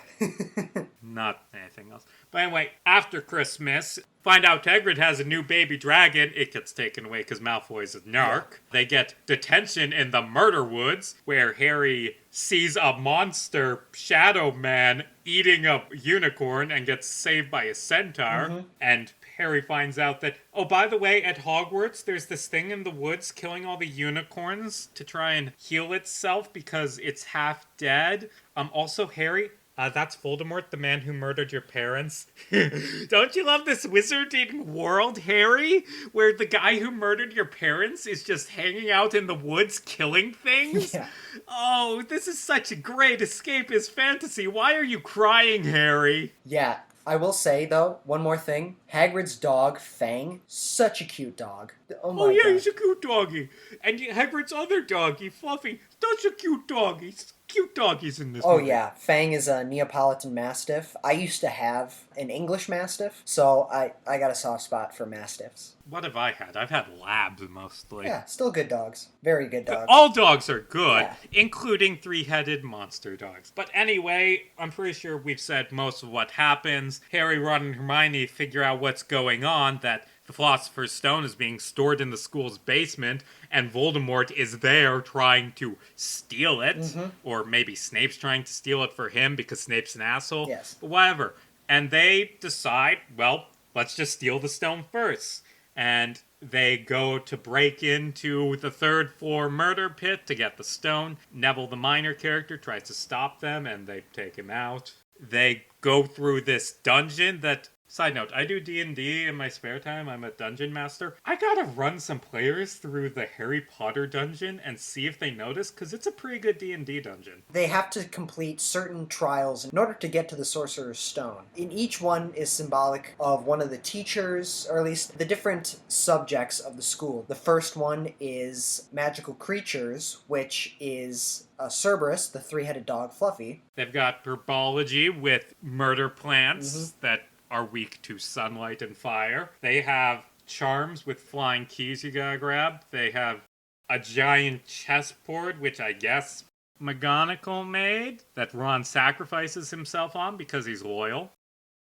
Not anything else. But anyway, after Christmas, find out Hagrid has a new baby dragon. It gets taken away because Malfoy's a narc. Yeah. They get detention in the Murder Woods, where Harry sees a monster shadow man eating a unicorn and gets saved by a centaur. Mm-hmm. And Harry finds out that, oh, by the way, at Hogwarts, there's this thing in the woods killing all the unicorns to try and heal itself because it's half dead. Also, Harry... that's Voldemort, the man who murdered your parents. Don't you love this wizarding world, Harry? Where the guy who murdered your parents is just hanging out in the woods killing things? Yeah. Oh, this is such a great escapist fantasy. Why are you crying, Harry? Yeah. I will say, though, one more thing. Hagrid's dog, Fang, such a cute dog. Oh Oh my yeah, god. he's a cute doggy. And Hagrid's other doggy, Fluffy, such a cute doggy. Cute doggies in this Oh movie. yeah, Fang is a Neapolitan Mastiff. I used to have an English Mastiff, so I got a soft spot for Mastiffs. What have I had? I've had labs mostly. Yeah, still good dogs. Very good dogs. All dogs are good, Yeah. including three-headed monster dogs. But anyway, I'm pretty sure we've said most of what happens. Harry, Ron, and Hermione figure out what's going on, that the Philosopher's Stone is being stored in the school's basement, and Voldemort is there trying to steal it. Or maybe Snape's trying to steal it for him because Snape's an asshole. Yes. But whatever. And they decide, well, let's just steal the stone first. And they go to break into the third floor murder pit to get the stone. Neville, the minor character, tries to stop them, and they take him out. They go through this dungeon that... Side note, I do D&D in my spare time. I'm a dungeon master. I gotta run some players through the Harry Potter dungeon and see if they notice, because it's a pretty good D&D dungeon. They have to complete certain trials in order to get to the Sorcerer's Stone. In each one is symbolic of one of the teachers, or at least the different subjects of the school. The first one is magical creatures, which is Cerberus, the three-headed dog, Fluffy. They've got herbology with murder plants that are weak to sunlight and fire. They have charms with flying keys you gotta grab. They have a giant chessboard, which I guess McGonagall made, that Ron sacrifices himself on because he's loyal.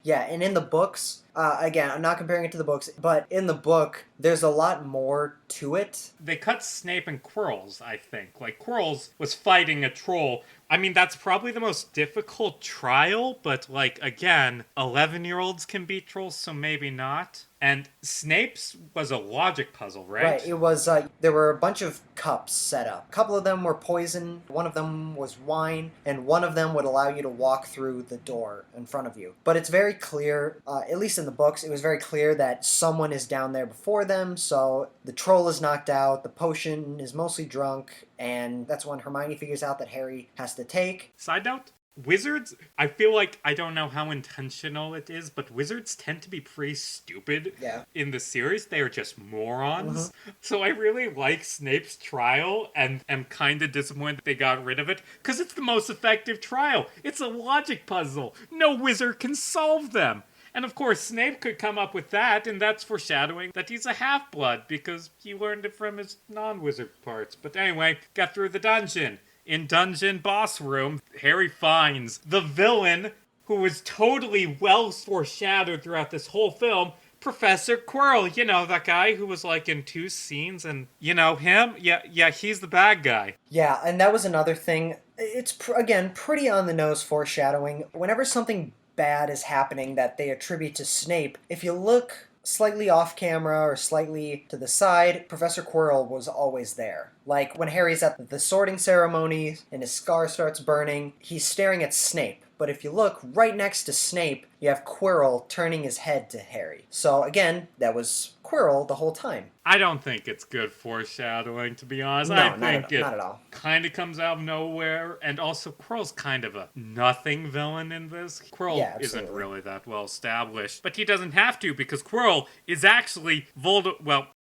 Yeah, and in the books, again, I'm not comparing it to the books, but in the book, there's a lot more to it. They cut Snape and Quirrell's, I think. Like, Quirrell's was fighting a troll. I mean, that's probably the most difficult trial, but, like, again, 11-year-olds can beat trolls, so maybe not. And Snape's was a logic puzzle, right? Right, it was, there were a bunch of cups set up. A couple of them were poison, one of them was wine, and one of them would allow you to walk through the door in front of you. But it's very clear, at least in the books, it was very clear that someone is down there before them, so the troll is knocked out, the potion is mostly drunk, and that's when Hermione figures out that Harry has to take. Side note, wizards, I feel like, I don't know how intentional it is, but wizards tend to be pretty stupid in the series. They are just morons. So I really like Snape's trial, and am kind of disappointed that they got rid of it, because it's the most effective trial. It's a logic puzzle. No wizard can solve them. And of course, Snape could come up with that, and that's foreshadowing that he's a half-blood, because he learned it from his non-wizard parts. But anyway, got through the dungeon. In Dungeon Boss Room, Harry finds the villain, who was totally well foreshadowed throughout this whole film, Professor Quirrell. You know, that guy who was like in 2 scenes, and you know him? Yeah, he's the bad guy. Yeah, and that was another thing. It's, again, pretty on-the-nose foreshadowing. Whenever something bad is happening that they attribute to Snape, if you look slightly off camera or slightly to the side, Professor Quirrell was always there. Like when Harry's at the sorting ceremony and his scar starts burning, he's staring at Snape. But if you look right next to Snape, you have Quirrell turning his head to Harry. So again, that was Quirrell the whole time. I don't think it's good foreshadowing, to be honest. No, I not think it at all. kind of comes out of nowhere, and also Quirrell's kind of a nothing villain in this. Quirrell isn't really that well established, but he doesn't have to, because Quirrell is actually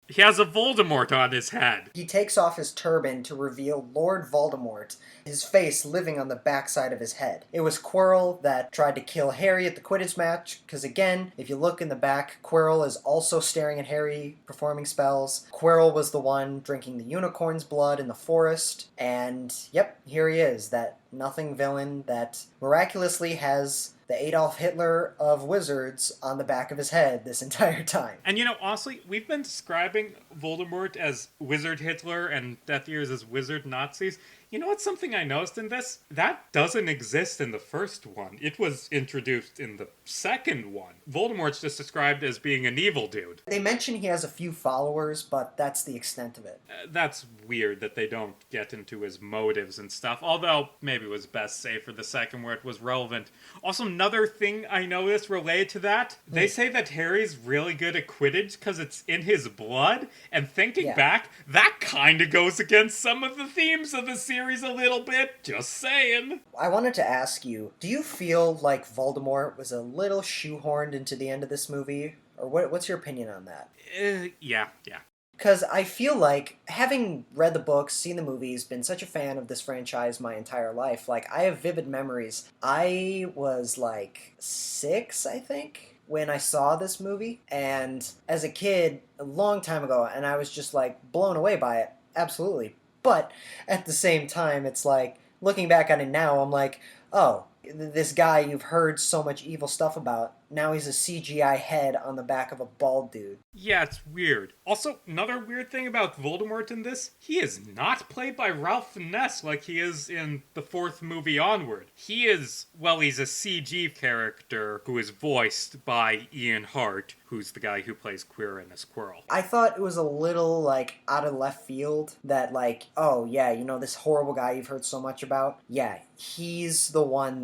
he has a Voldemort on his head. He takes off his turban to reveal Lord Voldemort, his face living on the backside of his head. It was Quirrell that tried to kill Harry at the Quidditch match, because again, if you look in the back, Quirrell is also staring at Harry, performing spells. Quirrell was the one drinking the unicorn's blood in the forest, and yep, here he is, that nothing villain that miraculously has the Adolf Hitler of wizards on the back of his head this entire time. And you know, honestly, we've been describing Voldemort as Wizard Hitler and Death Eaters as Wizard Nazis. You know what's something I noticed in this? That doesn't exist in the first one. It was introduced in the second one. Voldemort's just described as being an evil dude. They mention he has a few followers, but that's the extent of it. That's weird that they don't get into his motives and stuff, although maybe it was best saved for the second where it was relevant. Also, another thing I noticed related to that, they say that Harry's really good at Quidditch because it's in his blood, and thinking back, that kind of goes against some of the themes of the series Harry's a little bit. Just saying. I wanted to ask you, do you feel like Voldemort was a little shoehorned into the end of this movie? Or what's your opinion on that? Yeah. Because I feel like, having read the books, seen the movies, been such a fan of this franchise my entire life, like, I have vivid memories. I was, like, 6, I think, when I saw this movie. And as a kid, a long time ago, and I was just, like, blown away by it. Absolutely. But at the same time, it's like, looking back on it now, I'm like, oh, this guy you've heard so much evil stuff about, now he's a CGI head on the back of a bald dude. Yeah, it's weird. Also, another weird thing about Voldemort in this, he is not played by Ralph Fiennes like he is in the 4th movie onward. He is, well, he's a CG character who is voiced by Ian Hart, who's the guy who plays Quirrell as Squirrel. I thought it was a little, like, out of left field that, like, oh, yeah, you know, this horrible guy you've heard so much about? Yeah, he's the one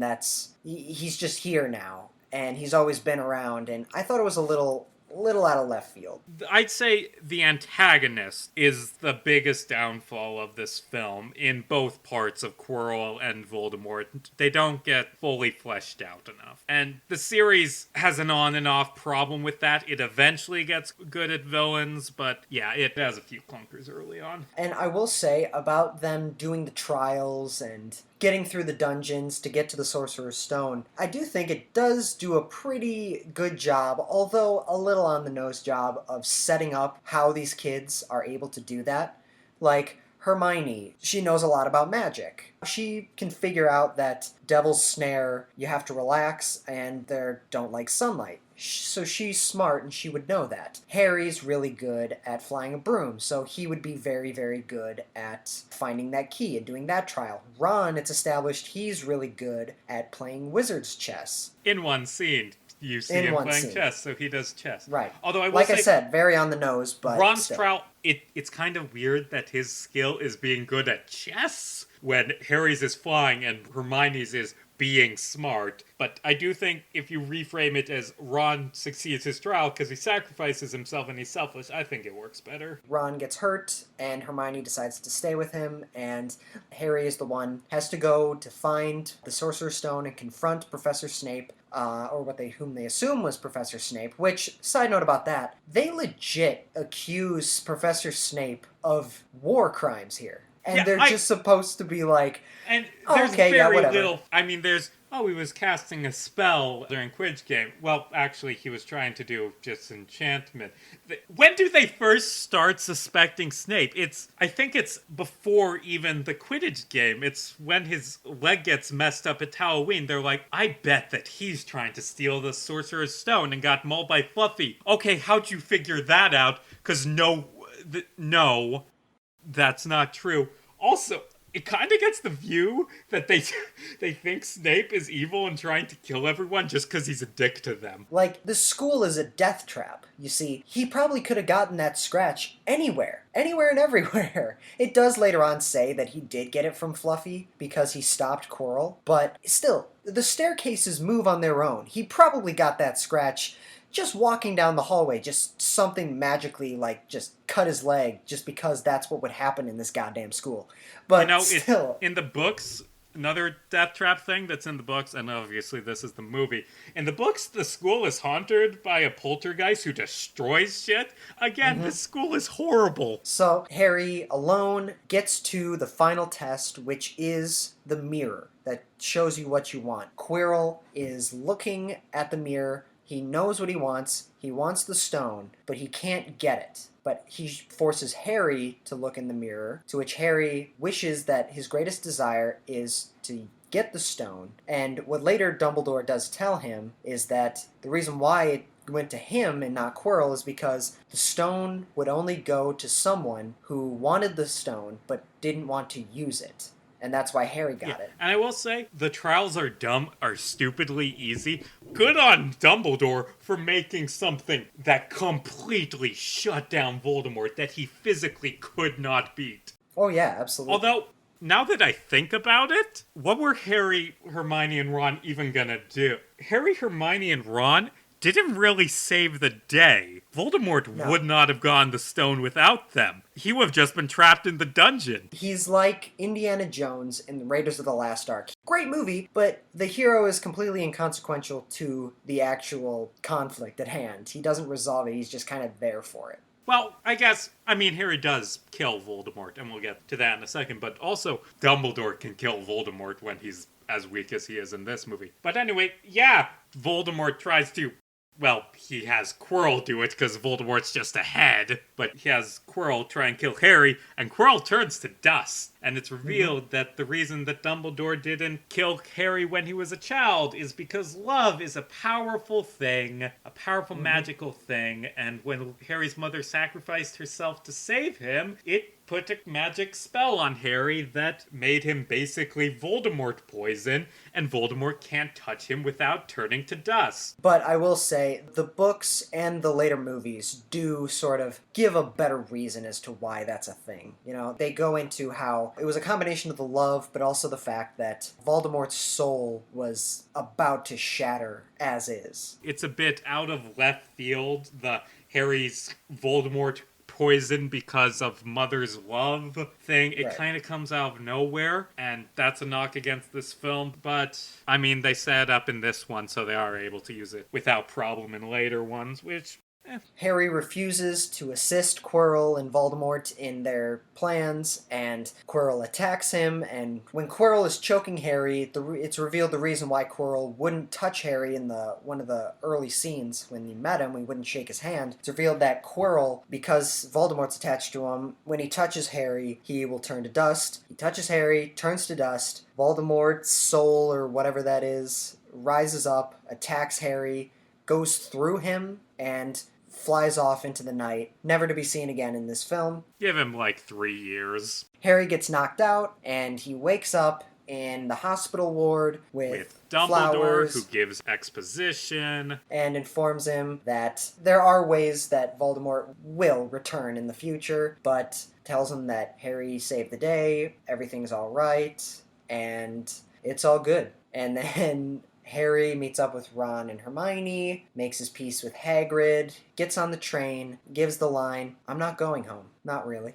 he's just here now, and he's always been around, and I thought it was a little out of left field. I'd say the antagonist is the biggest downfall of this film in both parts of Quirrell and Voldemort. They don't get fully fleshed out enough. And the series has an on and off problem with that. It eventually gets good at villains, but yeah, it has a few clunkers early on. And I will say about them doing the trials and getting through the dungeons to get to the Sorcerer's Stone, I do think it does do a pretty good job, although a little on the nose job, of setting up how these kids are able to do that. Like, Hermione, she knows a lot about magic. She can figure out that Devil's Snare, you have to relax, and they don't like sunlight. So she's smart and she would know that. Harry's really good at flying a broom, so he would be very, very good at finding that key and doing that trial. Ron, it's established he's really good at playing wizard's chess. In one scene, you see him playing chess, so he does chess. Right. Although I said, very on the nose, but Ron's still. trial, it's kind of weird that his skill is being good at chess when Harry's is flying and Hermione's is being smart. But I do think if you reframe it as Ron succeeds his trial because he sacrifices himself and he's selfish, I think it works better. Ron gets hurt and Hermione decides to stay with him, and Harry is the one has to go to find the Sorcerer's Stone and confront Professor Snape, whom they assume was Professor Snape, which, side note about that, they legit accuse Professor Snape of war crimes here. And yeah, they're just supposed to be like, and there's okay, very whatever. little. I mean, he was casting a spell during Quidditch game. Well, actually, he was trying to do just enchantment. When do they first start suspecting Snape? I think it's before even the Quidditch game. It's when his leg gets messed up at Halloween. They're like, I bet that he's trying to steal the Sorcerer's Stone and got mauled by Fluffy. Okay, how'd you figure that out? Because no, that's not true. Also, it kind of gets the view that they think Snape is evil and trying to kill everyone just because he's a dick to them. Like, the school is a death trap. You see, he probably could have gotten that scratch anywhere and everywhere. It does later on say that he did get it from Fluffy because he stopped Quirrell, but still, the staircases move on their own. He probably got that scratch just walking down the hallway, just something magically, like, just cut his leg, just because that's what would happen in this goddamn school. But still, in the books, another death trap thing that's in the books, and obviously this is the movie. In the books, the school is haunted by a poltergeist who destroys shit. Again, this school is horrible. So Harry alone gets to the final test, which is the mirror that shows you what you want. Quirrell is looking at the mirror. He knows what he wants. He wants the stone, but he can't get it. But he forces Harry to look in the mirror, to which Harry wishes that his greatest desire is to get the stone. And what later Dumbledore does tell him is that the reason why it went to him and not Quirrell is because the stone would only go to someone who wanted the stone but didn't want to use it. And that's why Harry got it. And I will say, the trials are stupidly easy. Good on Dumbledore for making something that completely shut down Voldemort that he physically could not beat. Oh yeah, absolutely. Although, now that I think about it, what were Harry, Hermione, and Ron even gonna do? Harry, Hermione, and Ron didn't really save the day. Voldemort would not have gone the stone without them. He would have just been trapped in the dungeon. He's like Indiana Jones in Raiders of the Lost Ark. Great movie, but the hero is completely inconsequential to the actual conflict at hand. He doesn't resolve it, he's just kind of there for it. Well, I mean, Harry does kill Voldemort, and we'll get to that in a second, but also Dumbledore can kill Voldemort when he's as weak as he is in this movie. But anyway, yeah, Voldemort tries to... Well, he has Quirrell do it because Voldemort's just a head, but he has Quirrell try and kill Harry, and Quirrell turns to dust. And it's revealed that the reason that Dumbledore didn't kill Harry when he was a child is because love is a powerful thing, a powerful magical thing, and when Harry's mother sacrificed herself to save him, it put a magic spell on Harry that made him basically Voldemort poison, and Voldemort can't touch him without turning to dust. But I will say, the books and the later movies do sort of give a better reason as to why that's a thing. You know, they go into how it was a combination of the love, but also the fact that Voldemort's soul was about to shatter as is. It's a bit out of left field, the Harry's Voldemort poison because of mother's love thing. It kind of comes out of nowhere, and that's a knock against this film. But, I mean, they set up in this one, so they are able to use it without problem in later ones, which... Harry refuses to assist Quirrell and Voldemort in their plans, and Quirrell attacks him, and when Quirrell is choking Harry, it's revealed the reason why Quirrell wouldn't touch Harry in one of the early scenes when he met him, he wouldn't shake his hand. It's revealed that Quirrell, because Voldemort's attached to him, when he touches Harry, he will turn to dust. He touches Harry, turns to dust. Voldemort's soul, or whatever that is, rises up, attacks Harry, goes through him, and flies off into the night, never to be seen again in this film. Give him like 3 years. Harry gets knocked out, and he wakes up in the hospital ward with Dumbledore, flowers, who gives exposition, and informs him that there are ways that Voldemort will return in the future, but tells him that Harry saved the day, everything's all right, and it's all good. And then Harry meets up with Ron and Hermione, makes his peace with Hagrid, gets on the train, gives the line, "I'm not going home." Not really.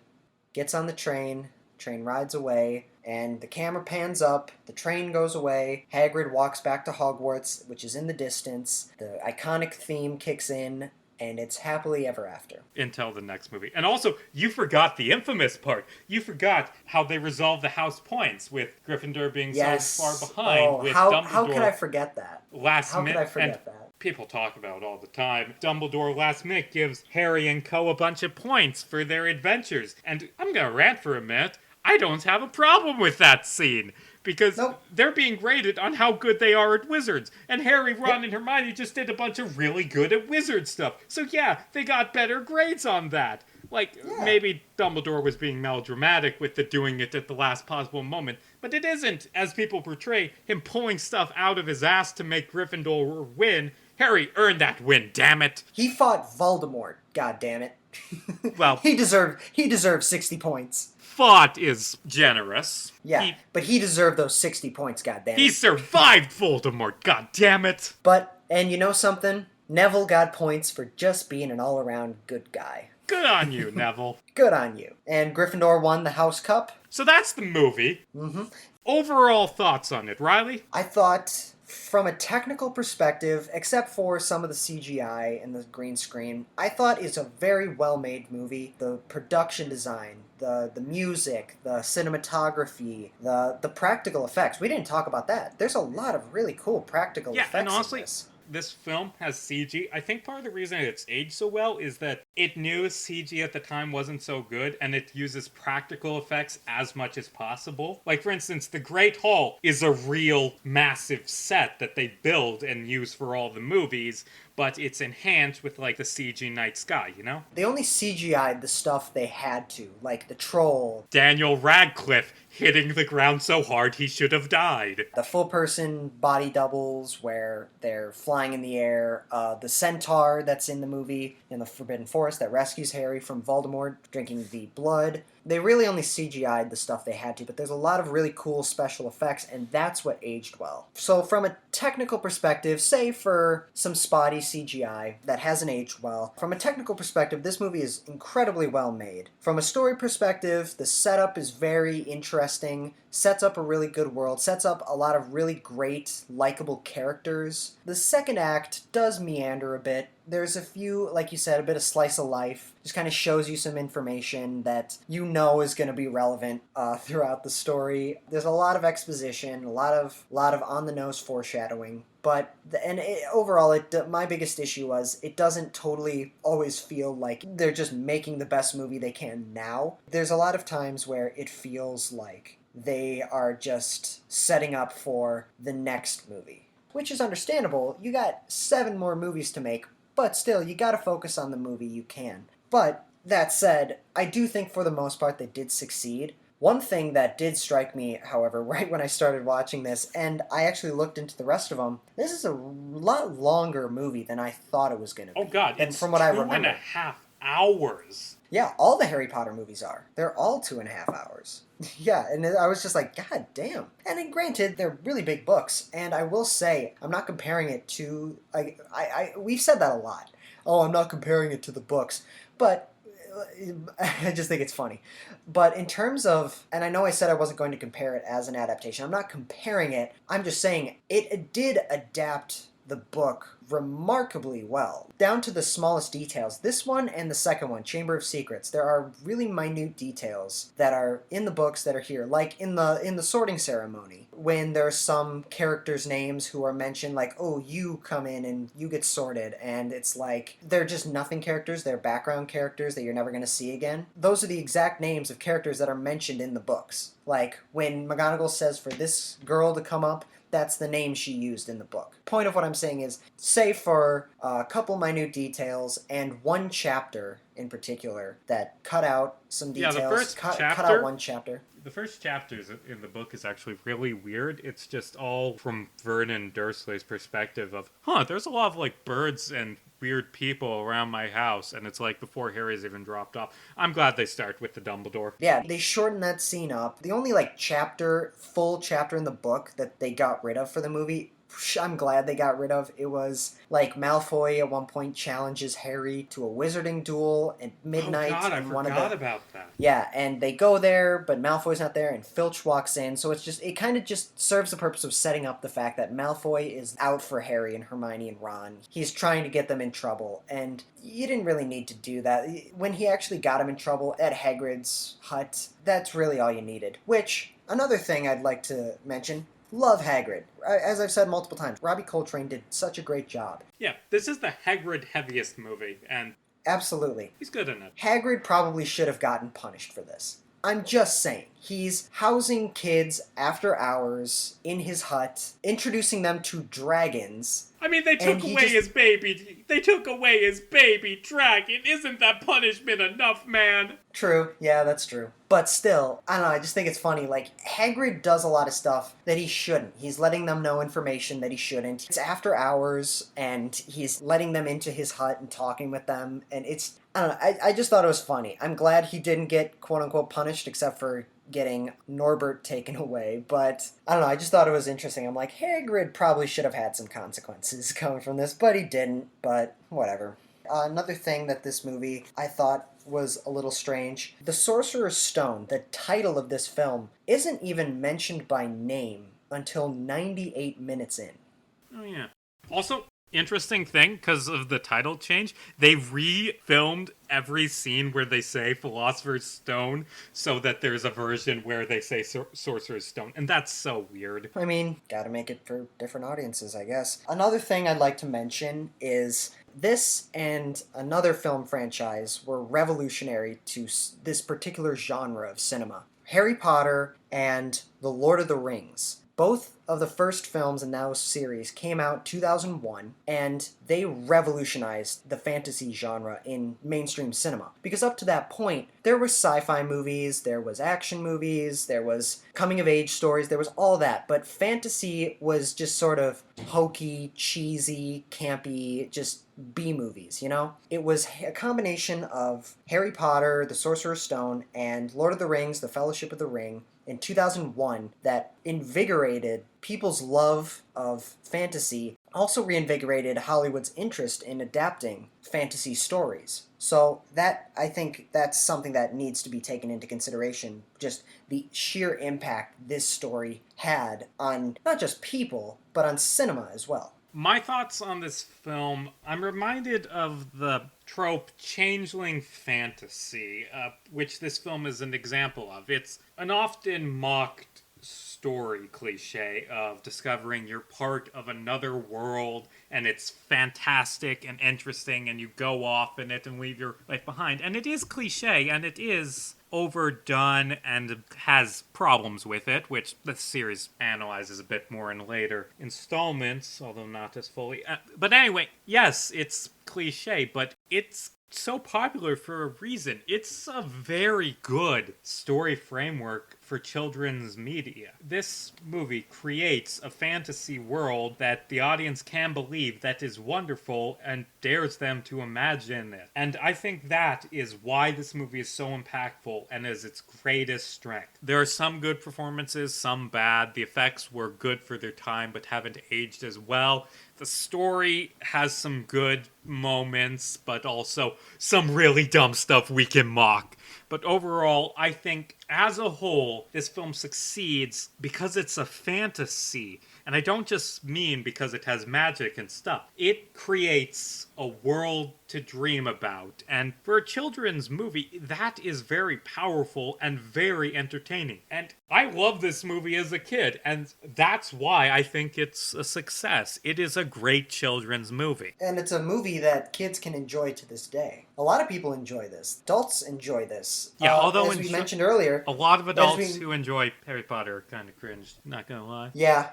Gets on the train rides away, and the camera pans up, the train goes away, Hagrid walks back to Hogwarts, which is in the distance, the iconic theme kicks in, and it's happily ever after. Until the next movie. And also, you forgot the infamous part. You forgot how they resolved the house points with Gryffindor being so far behind. With Dumbledore how could I forget that? Last minute. How could I forget that? People talk about it all the time. Dumbledore last minute gives Harry and co a bunch of points for their adventures. And I'm going to rant for a minute. I don't have a problem with that scene. Because they're being graded on how good they are at wizards. And Harry, Ron, and Hermione just did a bunch of really good at wizard stuff. So yeah, they got better grades on that. Maybe Dumbledore was being melodramatic with the doing it at the last possible moment. But it isn't, as people portray, him pulling stuff out of his ass to make Gryffindor win. Harry earned that win, damn it. He fought Voldemort, god damn it. Well, he deserved 60 points. Fought is generous. Yeah, but he deserved those 60 points, goddammit. He survived Voldemort, goddammit. But, and you know something? Neville got points for just being an all-around good guy. Good on you, Neville. Good on you. And Gryffindor won the House Cup. So that's the movie. Mm-hmm. Overall thoughts on it, Riley? I thought, from a technical perspective, except for some of the CGI and the green screen, I thought it's a very well-made movie. The production design, the music, the cinematography, the practical effects. We didn't talk about that. There's a lot of really cool practical effects and honestly, in this. This film has CG. I think part of the reason it's aged so well is that it knew CG at the time wasn't so good, and it uses practical effects as much as possible. Like, for instance, the Great Hall is a real massive set that they build and use for all the movies, but it's enhanced with, like, the CG night sky, you know? They only CGI'd the stuff they had to, like the troll. Daniel Radcliffe hitting the ground so hard he should have died. The full-person body doubles where they're flying in the air. The centaur that's in the movie in the Forbidden Forest that rescues Harry from Voldemort drinking the blood. They really only CGI'd the stuff they had to, but there's a lot of really cool special effects, and that's what aged well. So from a technical perspective, save for some spotty CGI that hasn't aged well. From a technical perspective, this movie is incredibly well made. From a story perspective, the setup is very interesting, sets up a really good world, sets up a lot of really great, likable characters. The second act does meander a bit. There's a few, like you said, a bit of slice of life. Just kind of shows you some information that you know is going to be relevant throughout the story. There's a lot of exposition, a lot of on-the-nose foreshadowing. But overall, my biggest issue was it doesn't totally always feel like they're just making the best movie they can now. There's a lot of times where it feels like they are just setting up for the next movie, which is understandable. You got 7 more movies to make, but still, you gotta focus on the movie you can. But that said, I do think for the most part they did succeed. One thing that did strike me, however, right when I started watching this, and I actually looked into the rest of them, this is a lot longer movie than I thought it was going to be. Oh god, and it's from what I remember, 2.5 hours. Yeah, all the Harry Potter movies are. They're all 2.5 hours. Yeah, and I was just like, God damn. And then granted, they're really big books, and I will say, I'm not comparing it to, we've said that a lot. Oh, I'm not comparing it to the books. But I just think it's funny. But in terms of, and I know I said I wasn't going to compare it as an adaptation. I'm not comparing it. I'm just saying it did adapt the book remarkably well, down to the smallest details. This one and the second one, Chamber of Secrets, there are really minute details that are in the books that are here, like in the sorting ceremony, when there's some characters' names who are mentioned, like, oh, you come in and you get sorted, and it's like, they're just nothing characters, they're background characters that you're never going to see again. Those are the exact names of characters that are mentioned in the books. Like, when McGonagall says for this girl to come up, that's the name she used in the book. Point of what I'm saying is, save for a couple minute details and one chapter in particular that cut out some details. Yeah, the first cut chapter. out one chapter. The first chapter in the book is actually really weird. It's just all from Vernon Dursley's perspective of, there's a lot of like birds and weird people around my house, and it's like before Harry's even dropped off. I'm glad they start with the Dumbledore. Yeah, they shortened that scene up. The only full chapter in the book that they got rid of for the movie, I'm glad they got rid of. It was like Malfoy at one point challenges Harry to a wizarding duel at midnight. Oh god, I forgot about that. Yeah, and they go there, but Malfoy's not there, and Filch walks in. So it kind of just serves the purpose of setting up the fact that Malfoy is out for Harry and Hermione and Ron. He's trying to get them in trouble, and you didn't really need to do that. When he actually got him in trouble at Hagrid's hut, that's really all you needed. Which, another thing I'd like to mention, love Hagrid. As I've said multiple times, Robbie Coltrane did such a great job. Yeah, this is the Hagrid heaviest movie, and absolutely, he's good in it. Hagrid probably should have gotten punished for this. I'm just saying. He's housing kids after hours in his hut, introducing them to dragons. I mean, they took away his baby. They took away his baby dragon. Isn't that punishment enough, man? True. Yeah, that's true. But still, I don't know, I just think it's funny. Like, Hagrid does a lot of stuff that he shouldn't. He's letting them know information that he shouldn't. It's after hours, and he's letting them into his hut and talking with them, and it's, I don't know, I just thought it was funny. I'm glad he didn't get quote-unquote punished, except for getting Norbert taken away, but I don't know, I just thought it was interesting. I'm like, Hagrid probably should have had some consequences coming from this, but he didn't, but whatever. Another thing that this movie I thought was a little strange, the Sorcerer's Stone, the title of this film, isn't even mentioned by name until 98 minutes in. Oh yeah. Also, interesting thing, because of the title change, they re-filmed every scene where they say Philosopher's Stone so that there's a version where they say Sorcerer's Stone, and that's so weird. I mean, gotta make it for different audiences, I guess. Another thing I'd like to mention is this and another film franchise were revolutionary to this particular genre of cinema. Harry Potter and The Lord of the Rings. Both of the first films in those series came out 2001, and they revolutionized the fantasy genre in mainstream cinema. Because up to that point, there were sci-fi movies, there was action movies, there was coming-of-age stories, there was all that, but fantasy was just sort of hokey, cheesy, campy, just B-movies, you know? It was a combination of Harry Potter, The Sorcerer's Stone, and Lord of the Rings, The Fellowship of the Ring, in 2001 that invigorated people's love of fantasy also reinvigorated Hollywood's interest in adapting fantasy stories. So that, I think that's something that needs to be taken into consideration. Just the sheer impact this story had on not just people, but on cinema as well. My thoughts on this film, I'm reminded of the trope changeling fantasy, which this film is an example of. It's an often mocked story cliche of discovering you're part of another world and it's fantastic and interesting and you go off in it and leave your life behind. And it is cliche and it is overdone and has problems with it, which the series analyzes a bit more in later installments, although not as fully. But anyway, yes, it's cliche, but it's so popular for a reason. It's a very good story framework for children's media. This movie creates a fantasy world that the audience can believe that is wonderful and dares them to imagine it. And I think that is why this movie is so impactful and is its greatest strength. There are some good performances, some bad. The effects were good for their time but haven't aged as well. The story has some good moments, but also some really dumb stuff we can mock. But overall, I think as a whole, this film succeeds because it's a fantasy. And I don't just mean because it has magic and stuff. It creates a world to dream about. And for a children's movie, that is very powerful and very entertaining. And I love this movie as a kid, and that's why I think it's a success. It is a great children's movie. And it's a movie that kids can enjoy to this day. A lot of people enjoy this. Adults enjoy this. Yeah, although as we mentioned earlier, a lot of adults who enjoy Harry Potter kind of cringed, not gonna lie. Yeah.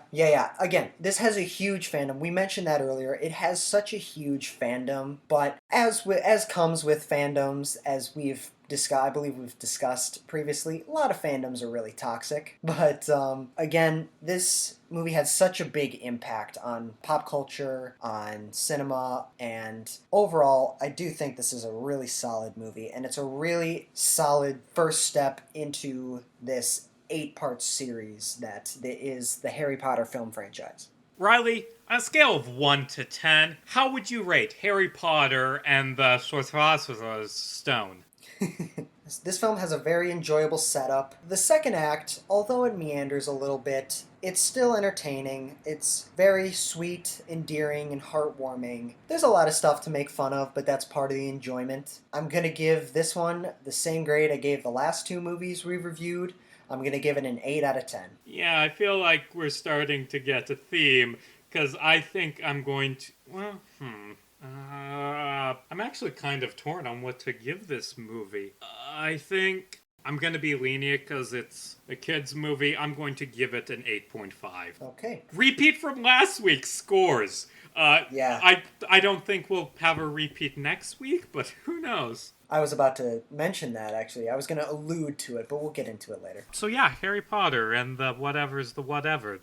Again, this has a huge fandom. We mentioned that earlier. It has such a huge fandom, but as comes with fandoms, as I believe we've discussed previously, a lot of fandoms are really toxic. But again, this movie had such a big impact on pop culture, on cinema, and overall, I do think this is a really solid movie, and it's a really solid first step into this 8-part series that is the Harry Potter film franchise. Riley, on a scale of 1 to 10, how would you rate Harry Potter and the Sorcerer's Stone? This film has a very enjoyable setup. The second act, although it meanders a little bit, it's still entertaining. It's very sweet, endearing, and heartwarming. There's a lot of stuff to make fun of, but that's part of the enjoyment. I'm going to give this one the same grade I gave the last 2 movies we reviewed. I'm going to give it an 8 out of 10. Yeah, I feel like we're starting to get a theme, because I think I'm going to... I'm actually kind of torn on what to give this movie. I think I'm going to be lenient because it's a kid's movie. I'm going to give it an 8.5. Okay. Repeat from last week's scores. Yeah. I don't think we'll have a repeat next week, but who knows? I was about to mention that, actually. I was going to allude to it, but we'll get into it later. So yeah, Harry Potter and the whatever's the whatever.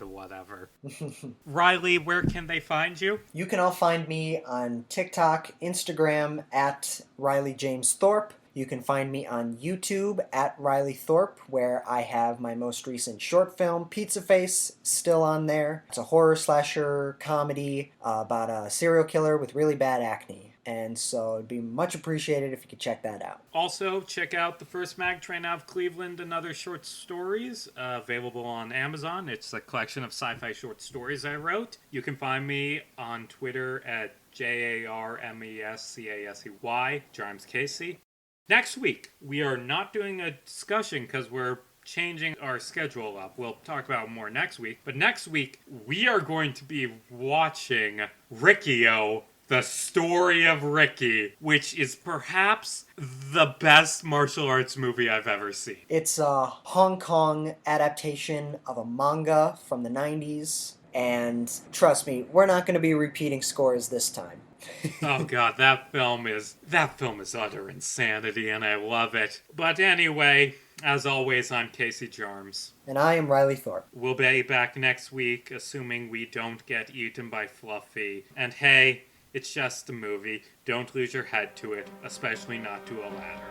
Riley, where can they find you? You can all find me on TikTok, Instagram, at Riley James Thorpe. You can find me on YouTube at Riley Thorpe, where I have my most recent short film, Pizza Face, still on there. It's a horror slasher comedy about a serial killer with really bad acne. And so it'd be much appreciated if you could check that out. Also, check out The First Mag Train Out of Cleveland and Other Short Stories, available on Amazon. It's a collection of sci-fi short stories I wrote. You can find me on Twitter at JARMESCASEY, Jarmes Casey. Next week, we are not doing a discussion because we're changing our schedule up. We'll talk about more next week. But next week, we are going to be watching Ricki-O, The Story of Ricky, which is perhaps the best martial arts movie I've ever seen. It's a Hong Kong adaptation of a manga from the 90s. And trust me, we're not going to be repeating scores this time. Oh god, that film is utter insanity, and I love it. But anyway, as always, I'm Casey Jarmes. And I am Riley Thorpe. We'll be back next week, assuming we don't get eaten by Fluffy. And hey, it's just a movie. Don't lose your head to it, especially not to a ladder.